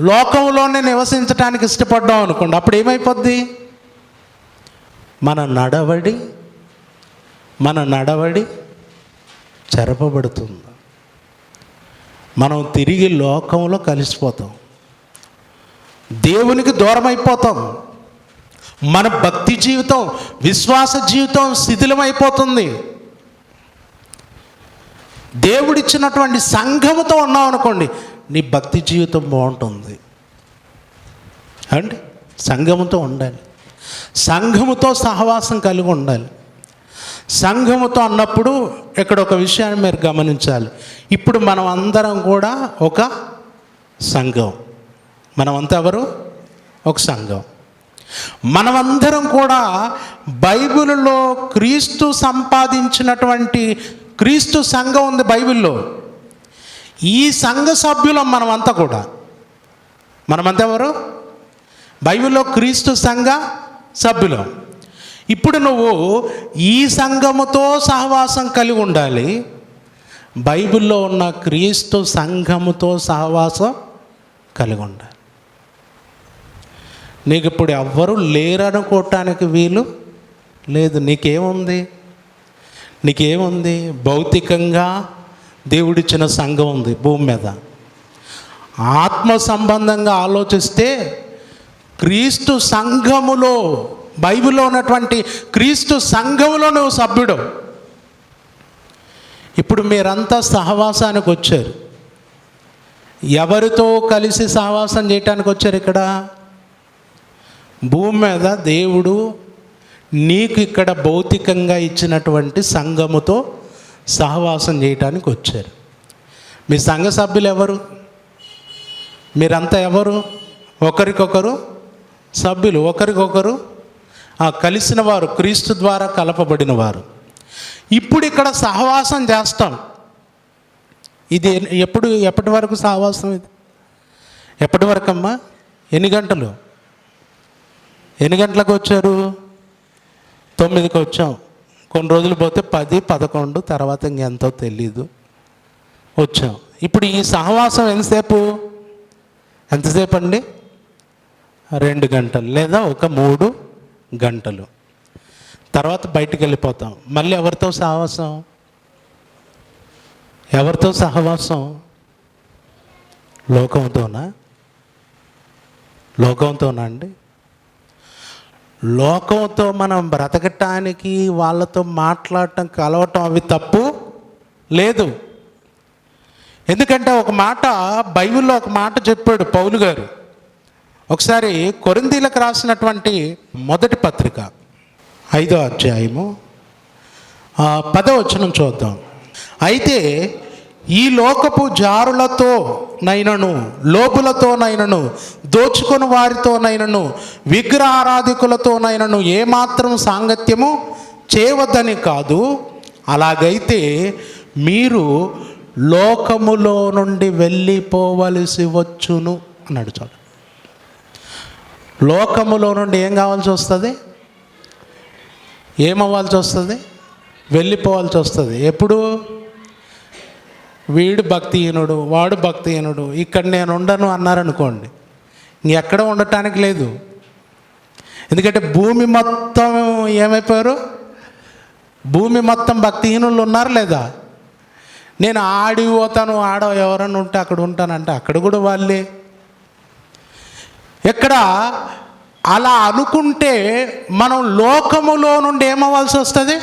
లోకంలోనే నివసించడానికి ఇష్టపడ్డాం అనుకోండి, అప్పుడు ఏమైపోద్ది? మన నడవడి చెరపబడుతుంది. మనం తిరిగి లోకంలో కలిసిపోతాం, దేవునికి దూరం అయిపోతాం. మన భక్తి జీవితం, విశ్వాస జీవితం శిథిలమైపోతుంది. దేవుడిచ్చినటువంటి సంఘముతో ఉన్నాం అనుకోండి, నీ భక్తి జీవితం బాగుంటుంది. అండి, సంఘముతో ఉండాలి, సంఘముతో సహవాసం కలిగి ఉండాలి. సంఘముతో అన్నప్పుడు ఇక్కడ ఒక విషయాన్ని మీరు గమనించాలి. ఇప్పుడు మనం అందరం కూడా ఒక సంఘం. మనమంతా ఎవరు? ఒక సంఘం. మనమందరం కూడా బైబిల్లో క్రీస్తు సంపాదించినటువంటి క్రీస్తు సంఘం ఉంది బైబిల్లో. ఈ సంఘ సభ్యులం మనమంతా కూడా. మనమంతా ఎవరు? బైబిల్లో క్రీస్తు సంఘ సభ్యులం. ఇప్పుడు నువ్వు ఈ సంఘముతో సహవాసం కలిగి ఉండాలి, బైబిల్లో ఉన్న క్రీస్తు సంఘముతో సహవాసం కలిగి ఉండాలి. నీకు ఇప్పుడు ఎవ్వరూ లేరనుకోవటానికి వీలు లేదు. నీకేముంది? భౌతికంగా దేవుడిచ్చిన సంఘం ఉంది భూమి మీద. ఆత్మ సంబంధంగా ఆలోచిస్తే క్రీస్తు సంఘములో, బైబిల్లో ఉన్నటువంటి క్రీస్తు సంఘములో నువ్వు సభ్యుడు. ఇప్పుడు మీరంతా సహవాసానికి వచ్చారు. ఎవరితో కలిసి సహవాసం చేయటానికి వచ్చారు? ఇక్కడ భూమి మీద దేవుడు నీకు ఇక్కడ భౌతికంగా ఇచ్చినటువంటి సంఘముతో సహవాసం చేయటానికి వచ్చారు. మీ సంఘ సభ్యులు ఎవరు? మీరంతా ఎవరు? ఒకరికొకరు సభ్యులు, ఒకరికొకరు కలిసిన వారు, క్రీస్తు ద్వారా కలపబడిన వారు. ఇప్పుడు ఇక్కడ సహవాసం చేస్తాం. ఇది ఎప్పటి వరకు సహవాసం? ఇది ఎప్పటి వరకు అమ్మా? ఎన్ని గంటలకు వచ్చారు? 9కి వచ్చాం. కొన్ని రోజులు పోతే 10, 11, తర్వాత ఇంకెంతో తెలీదు వచ్చాం. ఇప్పుడు ఈ సహవాసం ఎంతసేపు అండి? 2 గంటలు లేదా ఒక 3 గంటలు. తర్వాత బయటికి వెళ్ళిపోతాం. మళ్ళీ ఎవరితో సహవాసం? లోకంతోనా అండి? లోకంతో మనం బ్రతకటానికి, వాళ్ళతో మాట్లాడటం, కలవటం అవి తప్పు లేదు. ఎందుకంటే ఒక మాట బైబిల్లో ఒక మాట చెప్పాడు పౌలు గారు. ఒకసారి కొరింథీయులకు రాసినటువంటి మొదటి పత్రిక 5వ అధ్యాయము 10వ వచనం చూద్దాం. అయితే ఈ లోకపు జారులతో నైనను, లోబులతోనైనను, దోచుకొని వారితోనైనను, విగ్రహారాధికులతోనైనను ఏమాత్రం సాంగత్యము చేయవద్దని కాదు. అలాగైతే మీరు లోకములో నుండి వెళ్ళిపోవలసి వచ్చును అన్నాడు. చూడ, లోకములో నుండి ఏం కావాల్సి వస్తుంది? ఏమవ్వాల్సి వస్తుంది? వెళ్ళిపోవాల్సి వస్తుంది. ఎప్పుడు? వీడు భక్తిహీనుడు, వాడు భక్తిహీనుడు, ఇక్కడ నేను ఉండను అన్నారనుకోండి, ఇంకెక్కడ ఉండటానికి లేదు. ఎందుకంటే భూమి మొత్తం ఏమైపోయారు? భూమి మొత్తం భక్తిహీనులు ఉన్నారు లేదా? నేను ఆడిపోతాను, ఎవరన్నా ఉంటే అక్కడ ఉంటానంటే అక్కడ కూడా వాళ్ళే. ఎక్కడ అలా అనుకుంటే మనం లోకములో నుండి ఏమవ్వాల్సి వస్తుంది?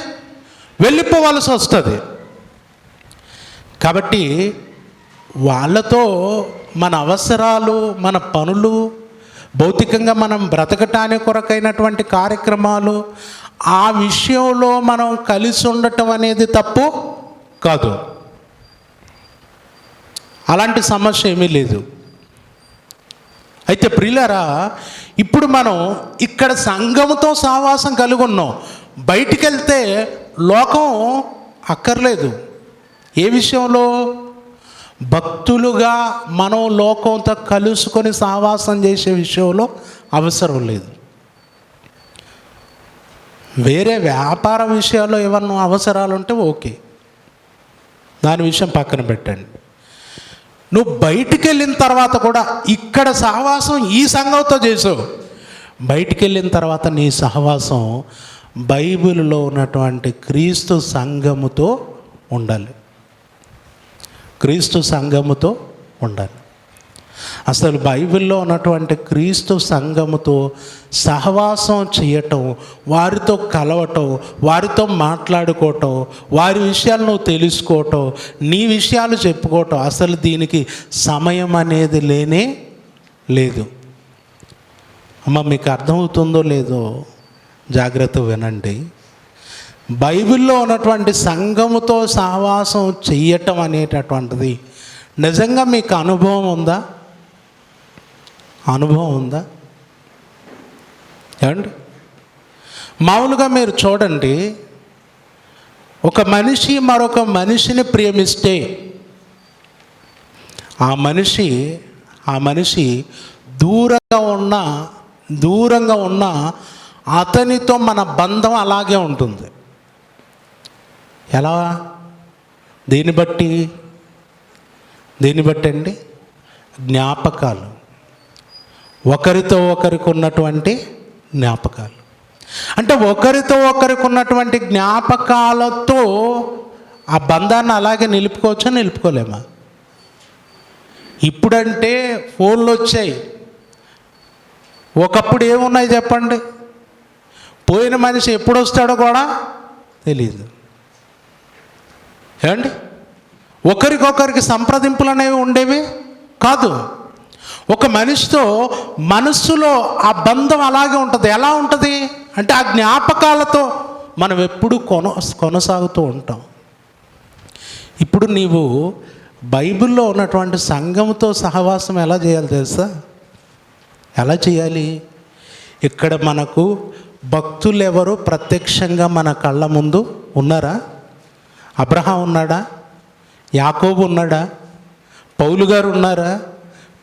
వెళ్ళిపోవాల్సి వస్తుంది. కాబట్టి వాళ్ళతో మన అవసరాలు, మన పనులు, భౌతికంగా మనం బ్రతకటానికి కొరకైనటువంటి కార్యక్రమాలు, ఆ విషయంలో మనం కలిసి ఉండటం అనేది తప్పు కాదు. అలాంటి సమస్య ఏమీ లేదు. అయితే ప్రియులారా, ఇప్పుడు మనం ఇక్కడ సంఘముతో సహవాసం కలిగి ఉన్నాం. బయటికి వెళ్తే లోకం అక్కర్లేదు. ఏ విషయంలో? భక్తులుగా మనం లోకంతో కలుసుకొని సహవాసం చేసే విషయంలో అవసరం లేదు. వేరే వ్యాపార విషయాల్లో ఏమన్నా అవసరాలు ఉంటే ఓకే, దాని విషయం పక్కన పెట్టండి. నువ్వు బయటికి వెళ్ళిన తర్వాత కూడా ఇక్కడ సహవాసం ఈ సంఘంతో చేసావు. బయటికి వెళ్ళిన తర్వాత నీ సహవాసం బైబిల్లో ఉన్నటువంటి క్రీస్తు సంఘముతో ఉండాలి. క్రీస్తు సంఘముతో ఉండాలి. అసలు బైబిల్లో ఉన్నటువంటి క్రీస్తు సంఘముతో సహవాసం చేయటం, వారితో కలవటం, వారితో మాట్లాడుకోవటం, వారి విషయాలు నువ్వు తెలుసుకోవటం, నీ విషయాలు చెప్పుకోవటం, అసలు దీనికి సమయం అనేది లేనే లేదు. అమ్మ, మీకు అర్థమవుతుందో లేదో జాగ్రత్త వినండి. బైబిల్లో ఉన్నటువంటి సంఘముతో సహవాసం చెయ్యటం అనేటటువంటిది నిజంగా మీకు అనుభవం ఉందా? అనుభవం ఉందా? ఏమండి, మామూలుగా మీరు చూడండి, ఒక మనిషి మరొక మనిషిని ప్రేమిస్తే ఆ మనిషి దూరంగా ఉన్న అతనితో మన బంధం అలాగే ఉంటుంది. ఎలా? దేన్ని బట్టి అండి? జ్ఞాపకాలు, ఒకరితో ఒకరికి ఉన్నటువంటి జ్ఞాపకాలు. అంటే ఒకరితో ఒకరికి ఉన్నటువంటి జ్ఞాపకాలతో ఆ బంధాన్ని అలాగే నిలుపుకోవచ్చా, నిలుపుకోలేమా? ఇప్పుడంటే ఫోన్లు వచ్చాయి. ఒకప్పుడు ఏమున్నాయి చెప్పండి? పోయిన మనిషి ఎప్పుడు వస్తాడో కూడా తెలియదు. ఏమండి, ఒకరికొకరికి సంప్రదింపులు అనేవి ఉండేవి కాదు. ఒక మనిషితో మనస్సులో ఆ బంధం అలాగే ఉంటుంది. ఎలా ఉంటుంది అంటే ఆ జ్ఞాపకాలతో మనం ఎప్పుడు కొనసాగుతూ ఉంటాం. ఇప్పుడు నీవు బైబిల్లో ఉన్నటువంటి సంఘంతో సహవాసం ఎలా చేయాలి తెలుసా? ఎలా చేయాలి? ఇక్కడ మనకు భక్తులు ఎవరు ప్రత్యక్షంగా మన కళ్ళ ముందు ఉన్నారా? అబ్రహాం ఉన్నాడా? యాకోబు ఉన్నాడా? పౌలు గారు ఉన్నారా?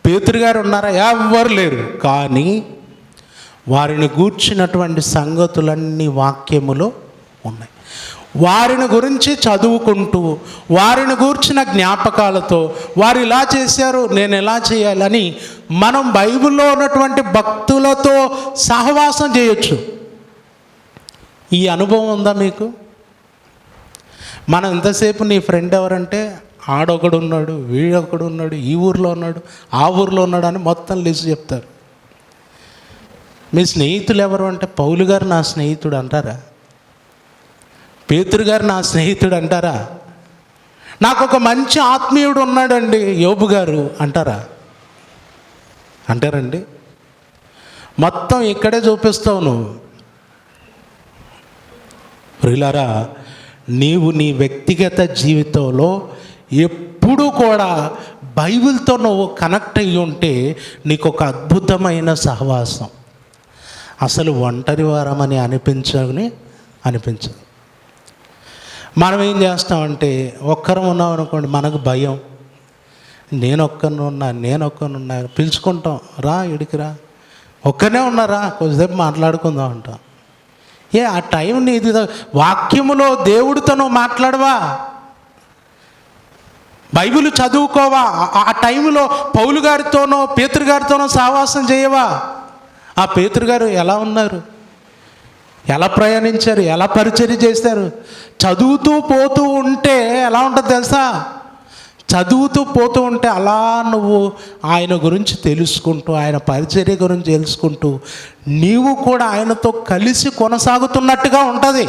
పేతురు గారు ఉన్నారా? ఎవ్వరు లేరు. కానీ వారిని గూర్చినటువంటి సంగతులన్నీ వాక్యములో ఉన్నాయి. వారిని గురించి చదువుకుంటూ, వారిని గూర్చిన జ్ఞాపకాలతో, వారు ఇలా చేశారు, నేను ఎలా చేయాలని మనం బైబిల్లో ఉన్నటువంటి భక్తులతో సహవాసం చేయొచ్చు. ఈ అనుభవం ఉందా మీకు? మనం ఎంతసేపు నీ ఫ్రెండ్ ఎవరంటే ఆడొకడు ఉన్నాడు, వీడొకడు ఉన్నాడు, ఈ ఊర్లో ఉన్నాడు, ఆ ఊర్లో ఉన్నాడు అని మొత్తం లిస్ట్ చెప్తారు. మీ స్నేహితులు ఎవరు అంటే పౌలు గారు నా స్నేహితుడు అంటారా? పేతురు గారు నా స్నేహితుడు అంటారా? నాకు ఒక మంచి ఆత్మీయుడు ఉన్నాడండి యోబు గారు అంటారా? అంటారండి? మొత్తం ఇక్కడే చూపిస్తావు నువ్వు. ప్రియులారా, నీవు నీ వ్యక్తిగత జీవితంలో ఎప్పుడూ కూడా బైబిల్తో నువ్వు కనెక్ట్ అయ్యి ఉంటే నీకు ఒక అద్భుతమైన సహవాసం. అసలు ఒంటరి వారమని అనిపించదు. మనం ఏం చేస్తామంటే ఒక్కరం ఉన్నాం అనుకోండి, మనకు భయం. నేను ఒక్కనున్నా పిలుచుకుంటాం, రా ఇడికి రా, ఒక్కనే ఉన్నారా, కొద్దిసేపు మాట్లాడుకుందాం అంటాం. ఆ టైం నీది. వాక్యములో దేవుడితో నువ్వు మాట్లాడవా? బైబిల్ చదువుకోవా? ఆ టైంలో పౌలు గారితోనో పేతురు గారితోనో సహవాసం చేయవా? ఆ పేతురు గారు ఎలా ఉన్నారు, ఎలా ప్రయాణించారు, ఎలా పరిచర్య చేశారు? చదువుతూ పోతూ ఉంటే ఎలా ఉంటుంది తెలుసా? చదువుతూ పోతూ ఉంటే అలా నువ్వు ఆయన గురించి తెలుసుకుంటూ, ఆయన పరిచర్య గురించి తెలుసుకుంటూ నీవు కూడా ఆయనతో కలిసి కొనసాగుతున్నట్టుగా ఉంటుంది.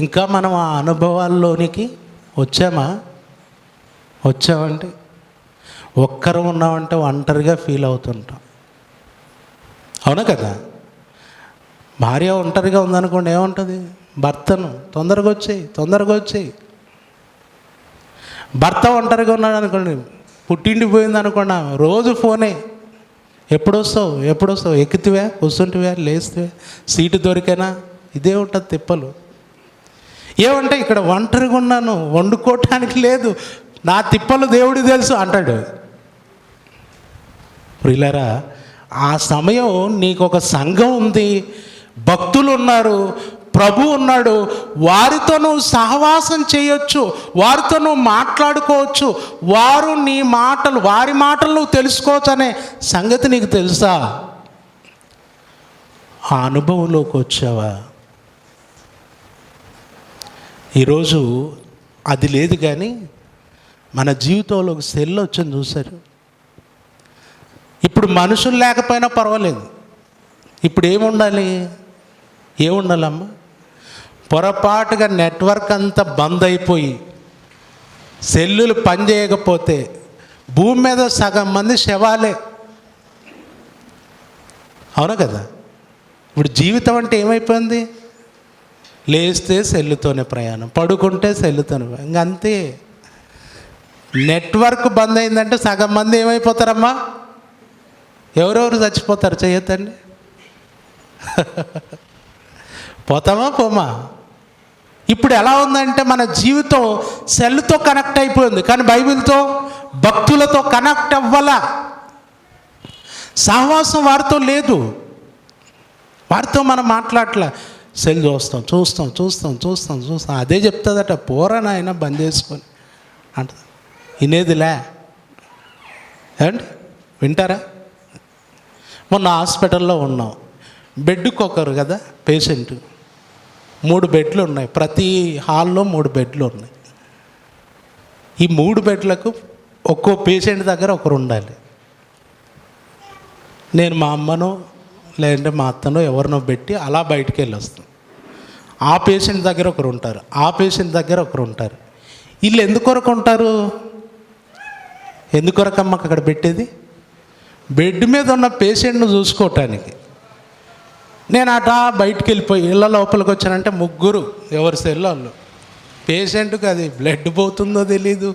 ఇంకా మనం ఆ అనుభవాల్లోనికి వచ్చామంటే ఒక్కరు ఉన్నామంటే ఒంటరిగా ఫీల్ అవుతుంటాం. అవునా కదా? భార్య ఒంటరిగా ఉందనుకోండి, ఏముంటుంది? భర్తను తొందరగా వచ్చేయి. భర్త ఒంటరిగా ఉన్నాడు అనుకోండి, పుట్టింటికి పోయింది అనుకోండి, రోజు ఫోనే, ఎప్పుడు వస్తావు, ఎక్కితివా, కూర్చుంటివా, లేస్తువా, సీటు దొరికేనా, ఇదే ఉంటుంది తిప్పలు. ఏమంటే ఇక్కడ ఒంటరిగా ఉన్నాను, వండుకోవటానికి లేదు, నా తిప్పలు దేవుడికి తెలుసు అంటాడు. ప్రియులారా, ఆ సమయం నీకు ఒక సంఘం ఉంది, భక్తులు ఉన్నారు, ప్రభు ఉన్నాడు, వారితో నువ్వు సహవాసం చేయొచ్చు, వారితో నువ్వు మాట్లాడుకోవచ్చు, వారి మాటలు నువ్వు తెలుసుకోవచ్చు అనే సంగతి నీకు తెలుసా? ఆ అనుభవంలోకి వచ్చావా? ఈరోజు అది లేదు, కానీ మన జీవితంలో ఒక సెల్ వచ్చింది చూసారు. ఇప్పుడు మనుషులు లేకపోయినా పర్వాలేదు. ఇప్పుడు ఏముండాలమ్మా? పొరపాటుగా నెట్వర్క్ అంతా బంద్ అయిపోయి సెల్లులు పనిచేయకపోతే భూమి మీద సగం మంది శవాలే. అవునా కదా? ఇప్పుడు జీవితం అంటే ఏమైపోయింది? లేస్తే సెల్లుతోనే ప్రయాణం, పడుకుంటే సెల్లుతోనే, ఇంకంతే. నెట్వర్క్ బంద్ అయిందంటే సగం మంది ఏమైపోతారమ్మా? ఎవరెవరు చచ్చిపోతారు? చేయొద్దండి. పోతామా పోమా? ఇప్పుడు ఎలా ఉందంటే మన జీవితం సెల్తో కనెక్ట్ అయిపోయింది, కానీ బైబిల్తో, భక్తులతో కనెక్ట్ అవ్వాలా. సహవాసం వారితో లేదు, వారితో మనం మాట్లాడలే. సెల్ చూస్తాం. అదే చెప్తుందట, పోరా నాయన బంద్ చేసుకొని అంట. వినేదిలే ఏమండి? వింటారా? మొన్న హాస్పిటల్లో ఉన్నాం, బెడ్కి ఒకరు కదా పేషెంట్, 3 బెడ్లు ఉన్నాయి, ప్రతి హాల్లో 3 బెడ్లు ఉన్నాయి. ఈ 3 బెడ్లకు ఒక్కో పేషెంట్ దగ్గర ఒకరు ఉండాలి. నేను మా అమ్మనో లేదంటే మా అత్తనో ఎవరినో పెట్టి అలా బయటికి వెళ్ళి వస్తాం. ఆ పేషెంట్ దగ్గర ఒకరు ఉంటారు, ఆ పేషెంట్ దగ్గర ఒకరు ఉంటారు. వీళ్ళు ఎందుకొరకు ఉంటారు? ఎందుకొరకమ్మా అక్కడ పెట్టేది? బెడ్ మీద ఉన్న పేషెంట్ను చూసుకోవటానికి. నేను బయటికి వెళ్ళిపోయి ఇళ్ళ లోపలికి వచ్చానంటే 3 ఎవరి సెల్ వాళ్ళు. పేషెంట్కి అది బ్లడ్ పోతుందో తెలీదు,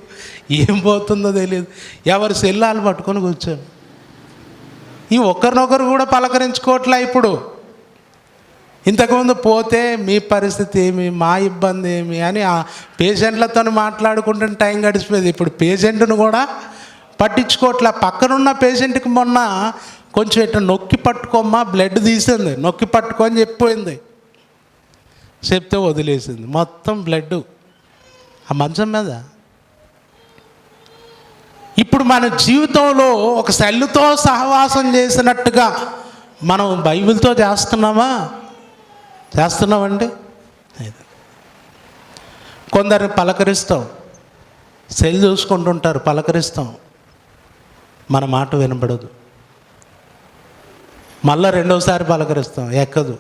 ఏం పోతుందో తెలీదు, ఎవరి సెల్ వాళ్ళు పట్టుకొని కూర్చోను. ఈ ఒకరినొకరు కూడా పలకరించుకోవట్లే ఇప్పుడు. ఇంతకుముందు పోతే మీ పరిస్థితి ఏమి, మా ఇబ్బంది ఏమి అని ఆ పేషెంట్లతో మాట్లాడుకుంటే టైం గడిచిపోయేది. ఇప్పుడు పేషెంట్ను కూడా పట్టించుకోవట్లే. పక్కనున్న పేషెంట్కి మొన్న కొంచెం ఇట్లా నొక్కి పట్టుకోమ్మా, బ్లడ్ తీసింది, నొక్కి పట్టుకొని చెప్పిపోయింది. చెప్తే వదిలేసింది, మొత్తం బ్లడ్ ఆ మంచం మీద. ఇప్పుడు మన జీవితంలో ఒక సెల్లుతో సహవాసం చేసినట్టుగా మనం బైబిల్తో చేస్తున్నామండి. కొందరు పలకరిస్తాం, సెల్ చూసుకుంటుంటారు, పలకరిస్తాం, మన మాట వినబడదు. మళ్ళీ 2వసారి పలకరిస్తాం, ఎక్కదు.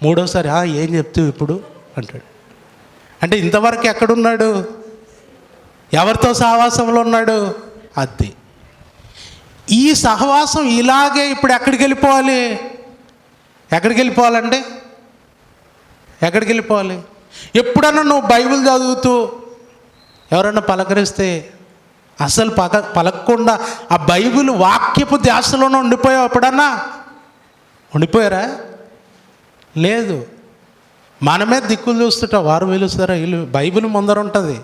3వసారి ఏం చెప్తావు ఇప్పుడు అంటాడు. అంటే ఇంతవరకు ఎక్కడున్నాడు? ఎవరితో సహవాసంలో ఉన్నాడు? అది. ఈ సహవాసం ఇలాగే ఇప్పుడు ఎక్కడికి వెళ్ళిపోవాలి? ఎక్కడికి వెళ్ళిపోవాలి? ఎప్పుడన్నా నువ్వు బైబిల్ చదువుతూ ఎవరన్నా పలకరిస్తే అసలు పలకకుండా ఆ బైబిల్ వాక్యపు ధ్యాసలోనే ఉండిపోయావు. ఎప్పుడన్నా ఉండిపోయారా? లేదు. మనమే దిక్కులు చూస్తుంటాం, వారు పిలుస్తారా, వీళ్ళు బైబిల్ ముందర ఉంటుంది,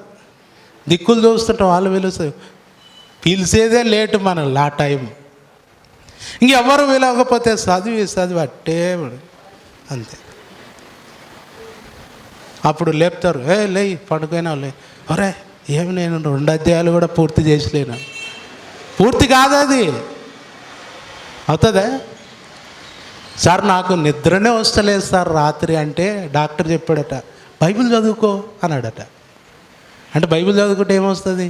దిక్కులు చూస్తుంటాం, వాళ్ళు పిలుస్తారు. పిలిచేదే లేటు మనల్ని ఆ టైం. ఇంకెవరు పిలవకపోతే చదివి అట్టే అంతే. అప్పుడు లేపుతారు, లేయి పండుగైనా లే. ఒరే ఏమి నేను 2 అధ్యాయాలు కూడా పూర్తి చేసలేను. పూర్తి కాదు అది. అవుతుందా? సార్ నాకు నిద్రనే వస్తలేదు సార్ రాత్రి అంటే డాక్టర్ చెప్పాడట, బైబిల్ చదువుకో అన్నాడట. అంటే బైబిల్ చదువుకుంటే ఏమొస్తుంది?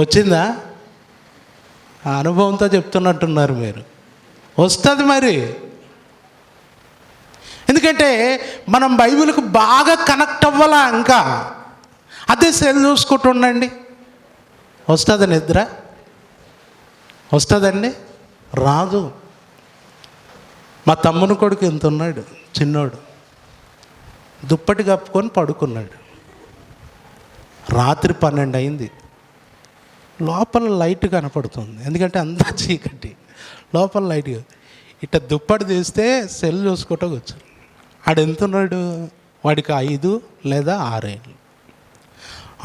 వచ్చిందా? ఆ అనుభవంతో చెప్తున్నట్టున్నారు మీరు. వస్తుంది మరి. ఎందుకంటే మనం బైబిల్కు బాగా కనెక్ట్ అవ్వాలా. ఇంకా అదే సెల్ చూసుకుంటూ ఉండండి, వస్తుంది నిద్ర? వస్తుందండి? రాదు. మా తమ్ముని కొడుకు ఎంత ఉన్నాడు, చిన్నోడు, దుప్పటి కప్పుకొని పడుకున్నాడు. రాత్రి 12 అయింది. లోపల లైట్ కనపడుతుంది, ఎందుకంటే అంతా చీకటి. లోపల లైట్ ఇట్లా దుప్పటి తీస్తే సెల్ చూసుకుంటూ కూర్చొని. ఆడు ఎంతున్నాడు? వాడికి 5 లేదా 6 ఏళ్ళు.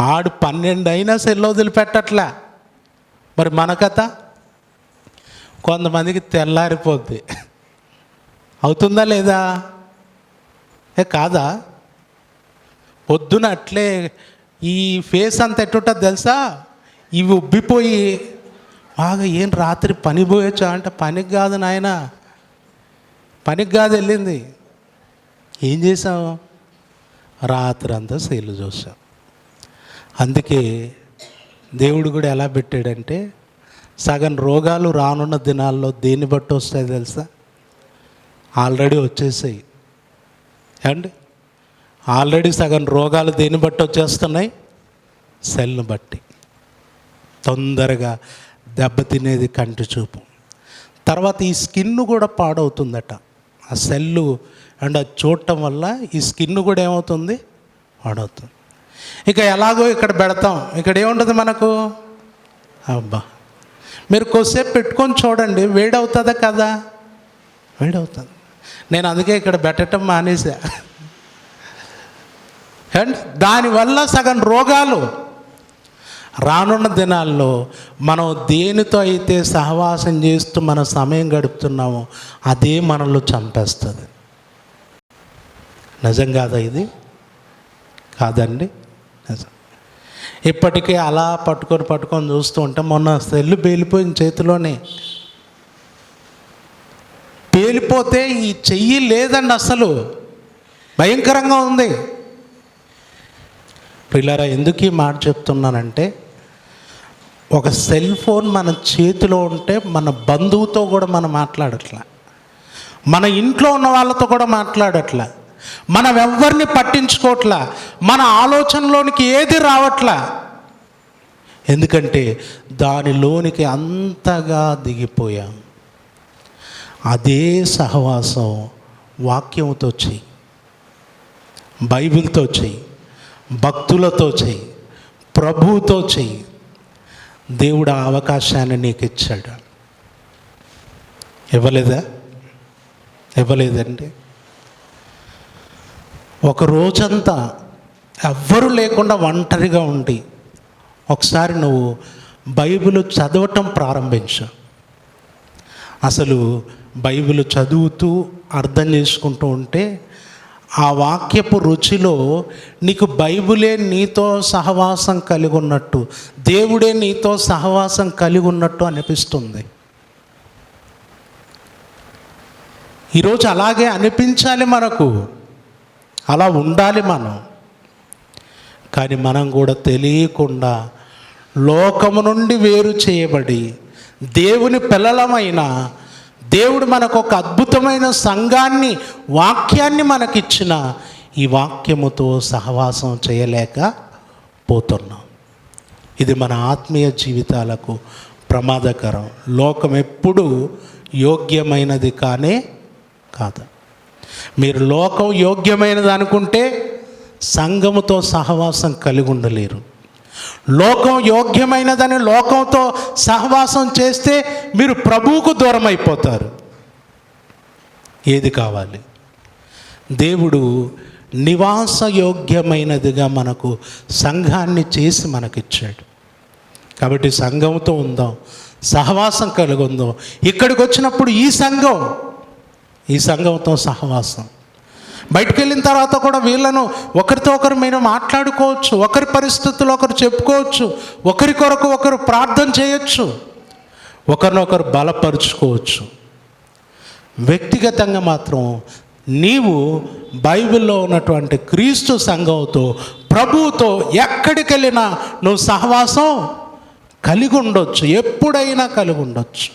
ఆడు 12 అయినా సెల్ వదిలిపెట్టట్లే. మరి మన కథ? కొంతమందికి తెల్లారిపోద్ది. అవుతుందా లేదా? కాదా? పొద్దున అట్లే ఈ ఫేస్ అంతా ఎట్టుంటుంది తెలుసా? ఇవి ఉబ్బిపోయి బాగా, ఏం రాత్రి పని పోయొచ్చా అంటే, పనికి కాదు నాయన, పనికి కాదు వెళ్ళింది. ఏం చేసాం? రాత్రి అంతా సెల్లు చూసాం. అందుకే దేవుడు కూడా ఎలా పెట్టాడంటే, సగం రోగాలు రానున్న దినాల్లో దేన్ని బట్టి వస్తాయి తెలుసా? ఆల్రెడీ వచ్చేసాయి అండి. ఆల్రెడీ సగం రోగాలు దేన్ని బట్టి వచ్చేస్తున్నాయి? సెల్ను బట్టి. తొందరగా దెబ్బతినేది కంటి చూపు. తర్వాత ఈ స్కిన్ కూడా పాడవుతుందట. ఆ సెల్లు అండ్ అది చూడటం వల్ల ఈ స్కిన్ కూడా ఏమవుతుంది, పాడవుతుంది. ఇక ఎలాగో ఇక్కడ పెడతాం, ఇక్కడ ఏముంటుంది మనకు, అబ్బా మీరు కొద్దిసేపు పెట్టుకొని చూడండి, వేడవుతుందా కదా, వేడవుతుంది. నేను అందుకే ఇక్కడ పెట్టడం మానేసా. అండ్ దానివల్ల సగం రోగాలు రానున్న దినాల్లో మనం దేనితో అయితే సహవాసం చేస్తూ మన సమయం గడుపుతున్నామో అదే మనలో చంపేస్తుంది. నిజం కాదా ఇది? కాదండి, నిజం. ఇప్పటికే అలా పట్టుకొని చూస్తూ ఉంటే మొన్న సెల్లు పేలిపోయిన చేతిలోనే, పేలిపోతే ఈ చెయ్యి లేదండి, అసలు భయంకరంగా ఉంది. పిల్లరా, ఎందుకు ఈ మాట చెప్తున్నానంటే, ఒక సెల్ ఫోన్ మన చేతిలో ఉంటే మన బంధువుతో కూడా మనం మాట్లాడట్లా, మన ఇంట్లో ఉన్న వాళ్ళతో కూడా మాట్లాడట్లా, మనం ఎవరిని పట్టించుకోవట్లా, మన ఆలోచనలోనికి ఏది రావట్లా. ఎందుకంటే దానిలోనికి అంతగా దిగిపోయాం. అదే సహవాసం వాక్యంతో చెయ్యి, బైబిల్తో చెయ్యి, భక్తులతో చెయ్యి, ప్రభువుతో చెయ్యి. దేవుడు ఆ అవకాశాన్ని నీకు ఇచ్చాడు. ఇవ్వలేదండి. ఒక రోజంతా ఎవ్వరూ లేకుండా ఒంటరిగా ఉండి ఒకసారి నువ్వు బైబిల్ చదవటం ప్రారంభించు. అసలు బైబిల్ చదువుతూ అర్థం చేసుకుంటూ ఉంటే ఆ వాక్యపు రుచిలో నీకు బైబిలే నీతో సహవాసం కలిగి ఉన్నట్టు, దేవుడే నీతో సహవాసం కలిగి ఉన్నట్టు అనిపిస్తుంది. ఈరోజు అలాగే అనిపించాలి మనకు, అలా ఉండాలి మనం. కానీ మనం కూడా తెలియకుండా లోకము నుండి వేరు చేయబడి దేవుని పిల్లలమైన దేవుడు మనకు ఒక అద్భుతమైన సంఘాన్ని, వాక్యాన్ని మనకిచ్చిన ఈ వాక్యముతో సహవాసం చేయలేకపోతున్నాం. ఇది మన ఆత్మీయ జీవితాలకు ప్రమాదకరం. లోకం ఎప్పుడూ యోగ్యమైనది కానే కాదు. మీరు లోకం యోగ్యమైనది అనుకుంటే సంఘముతో సహవాసం కలిగి ఉండలేరు. లోకం యోగ్యమైనదని లోకంతో సహవాసం చేస్తే మీరు ప్రభువుకు దూరం అయిపోతారు. ఏది కావాలి? దేవుడు నివాస యోగ్యమైనదిగా మనకు సంఘాన్ని చేసి మనకిచ్చాడు. కాబట్టి సంఘంతో ఉందాం, సహవాసం కలిగి ఉందాం. ఇక్కడికి వచ్చినప్పుడు ఈ సంఘంతో సహవాసం. బయటకు వెళ్ళిన తర్వాత కూడా వీళ్ళను ఒకరితో ఒకరు మీరు మాట్లాడుకోవచ్చు, ఒకరి పరిస్థితులు ఒకరు చెప్పుకోవచ్చు, ఒకరి కొరకు ఒకరు ప్రార్థన చేయొచ్చు, ఒకరినొకరు బలపరుచుకోవచ్చు. వ్యక్తిగతంగా మాత్రం నీవు బైబిల్లో ఉన్నటువంటి క్రీస్తు సంఘంతో, ప్రభువుతో ఎక్కడికి వెళ్ళినా నువ్వు సహవాసం కలిగి ఉండొచ్చు, ఎప్పుడైనా కలిగి ఉండొచ్చు.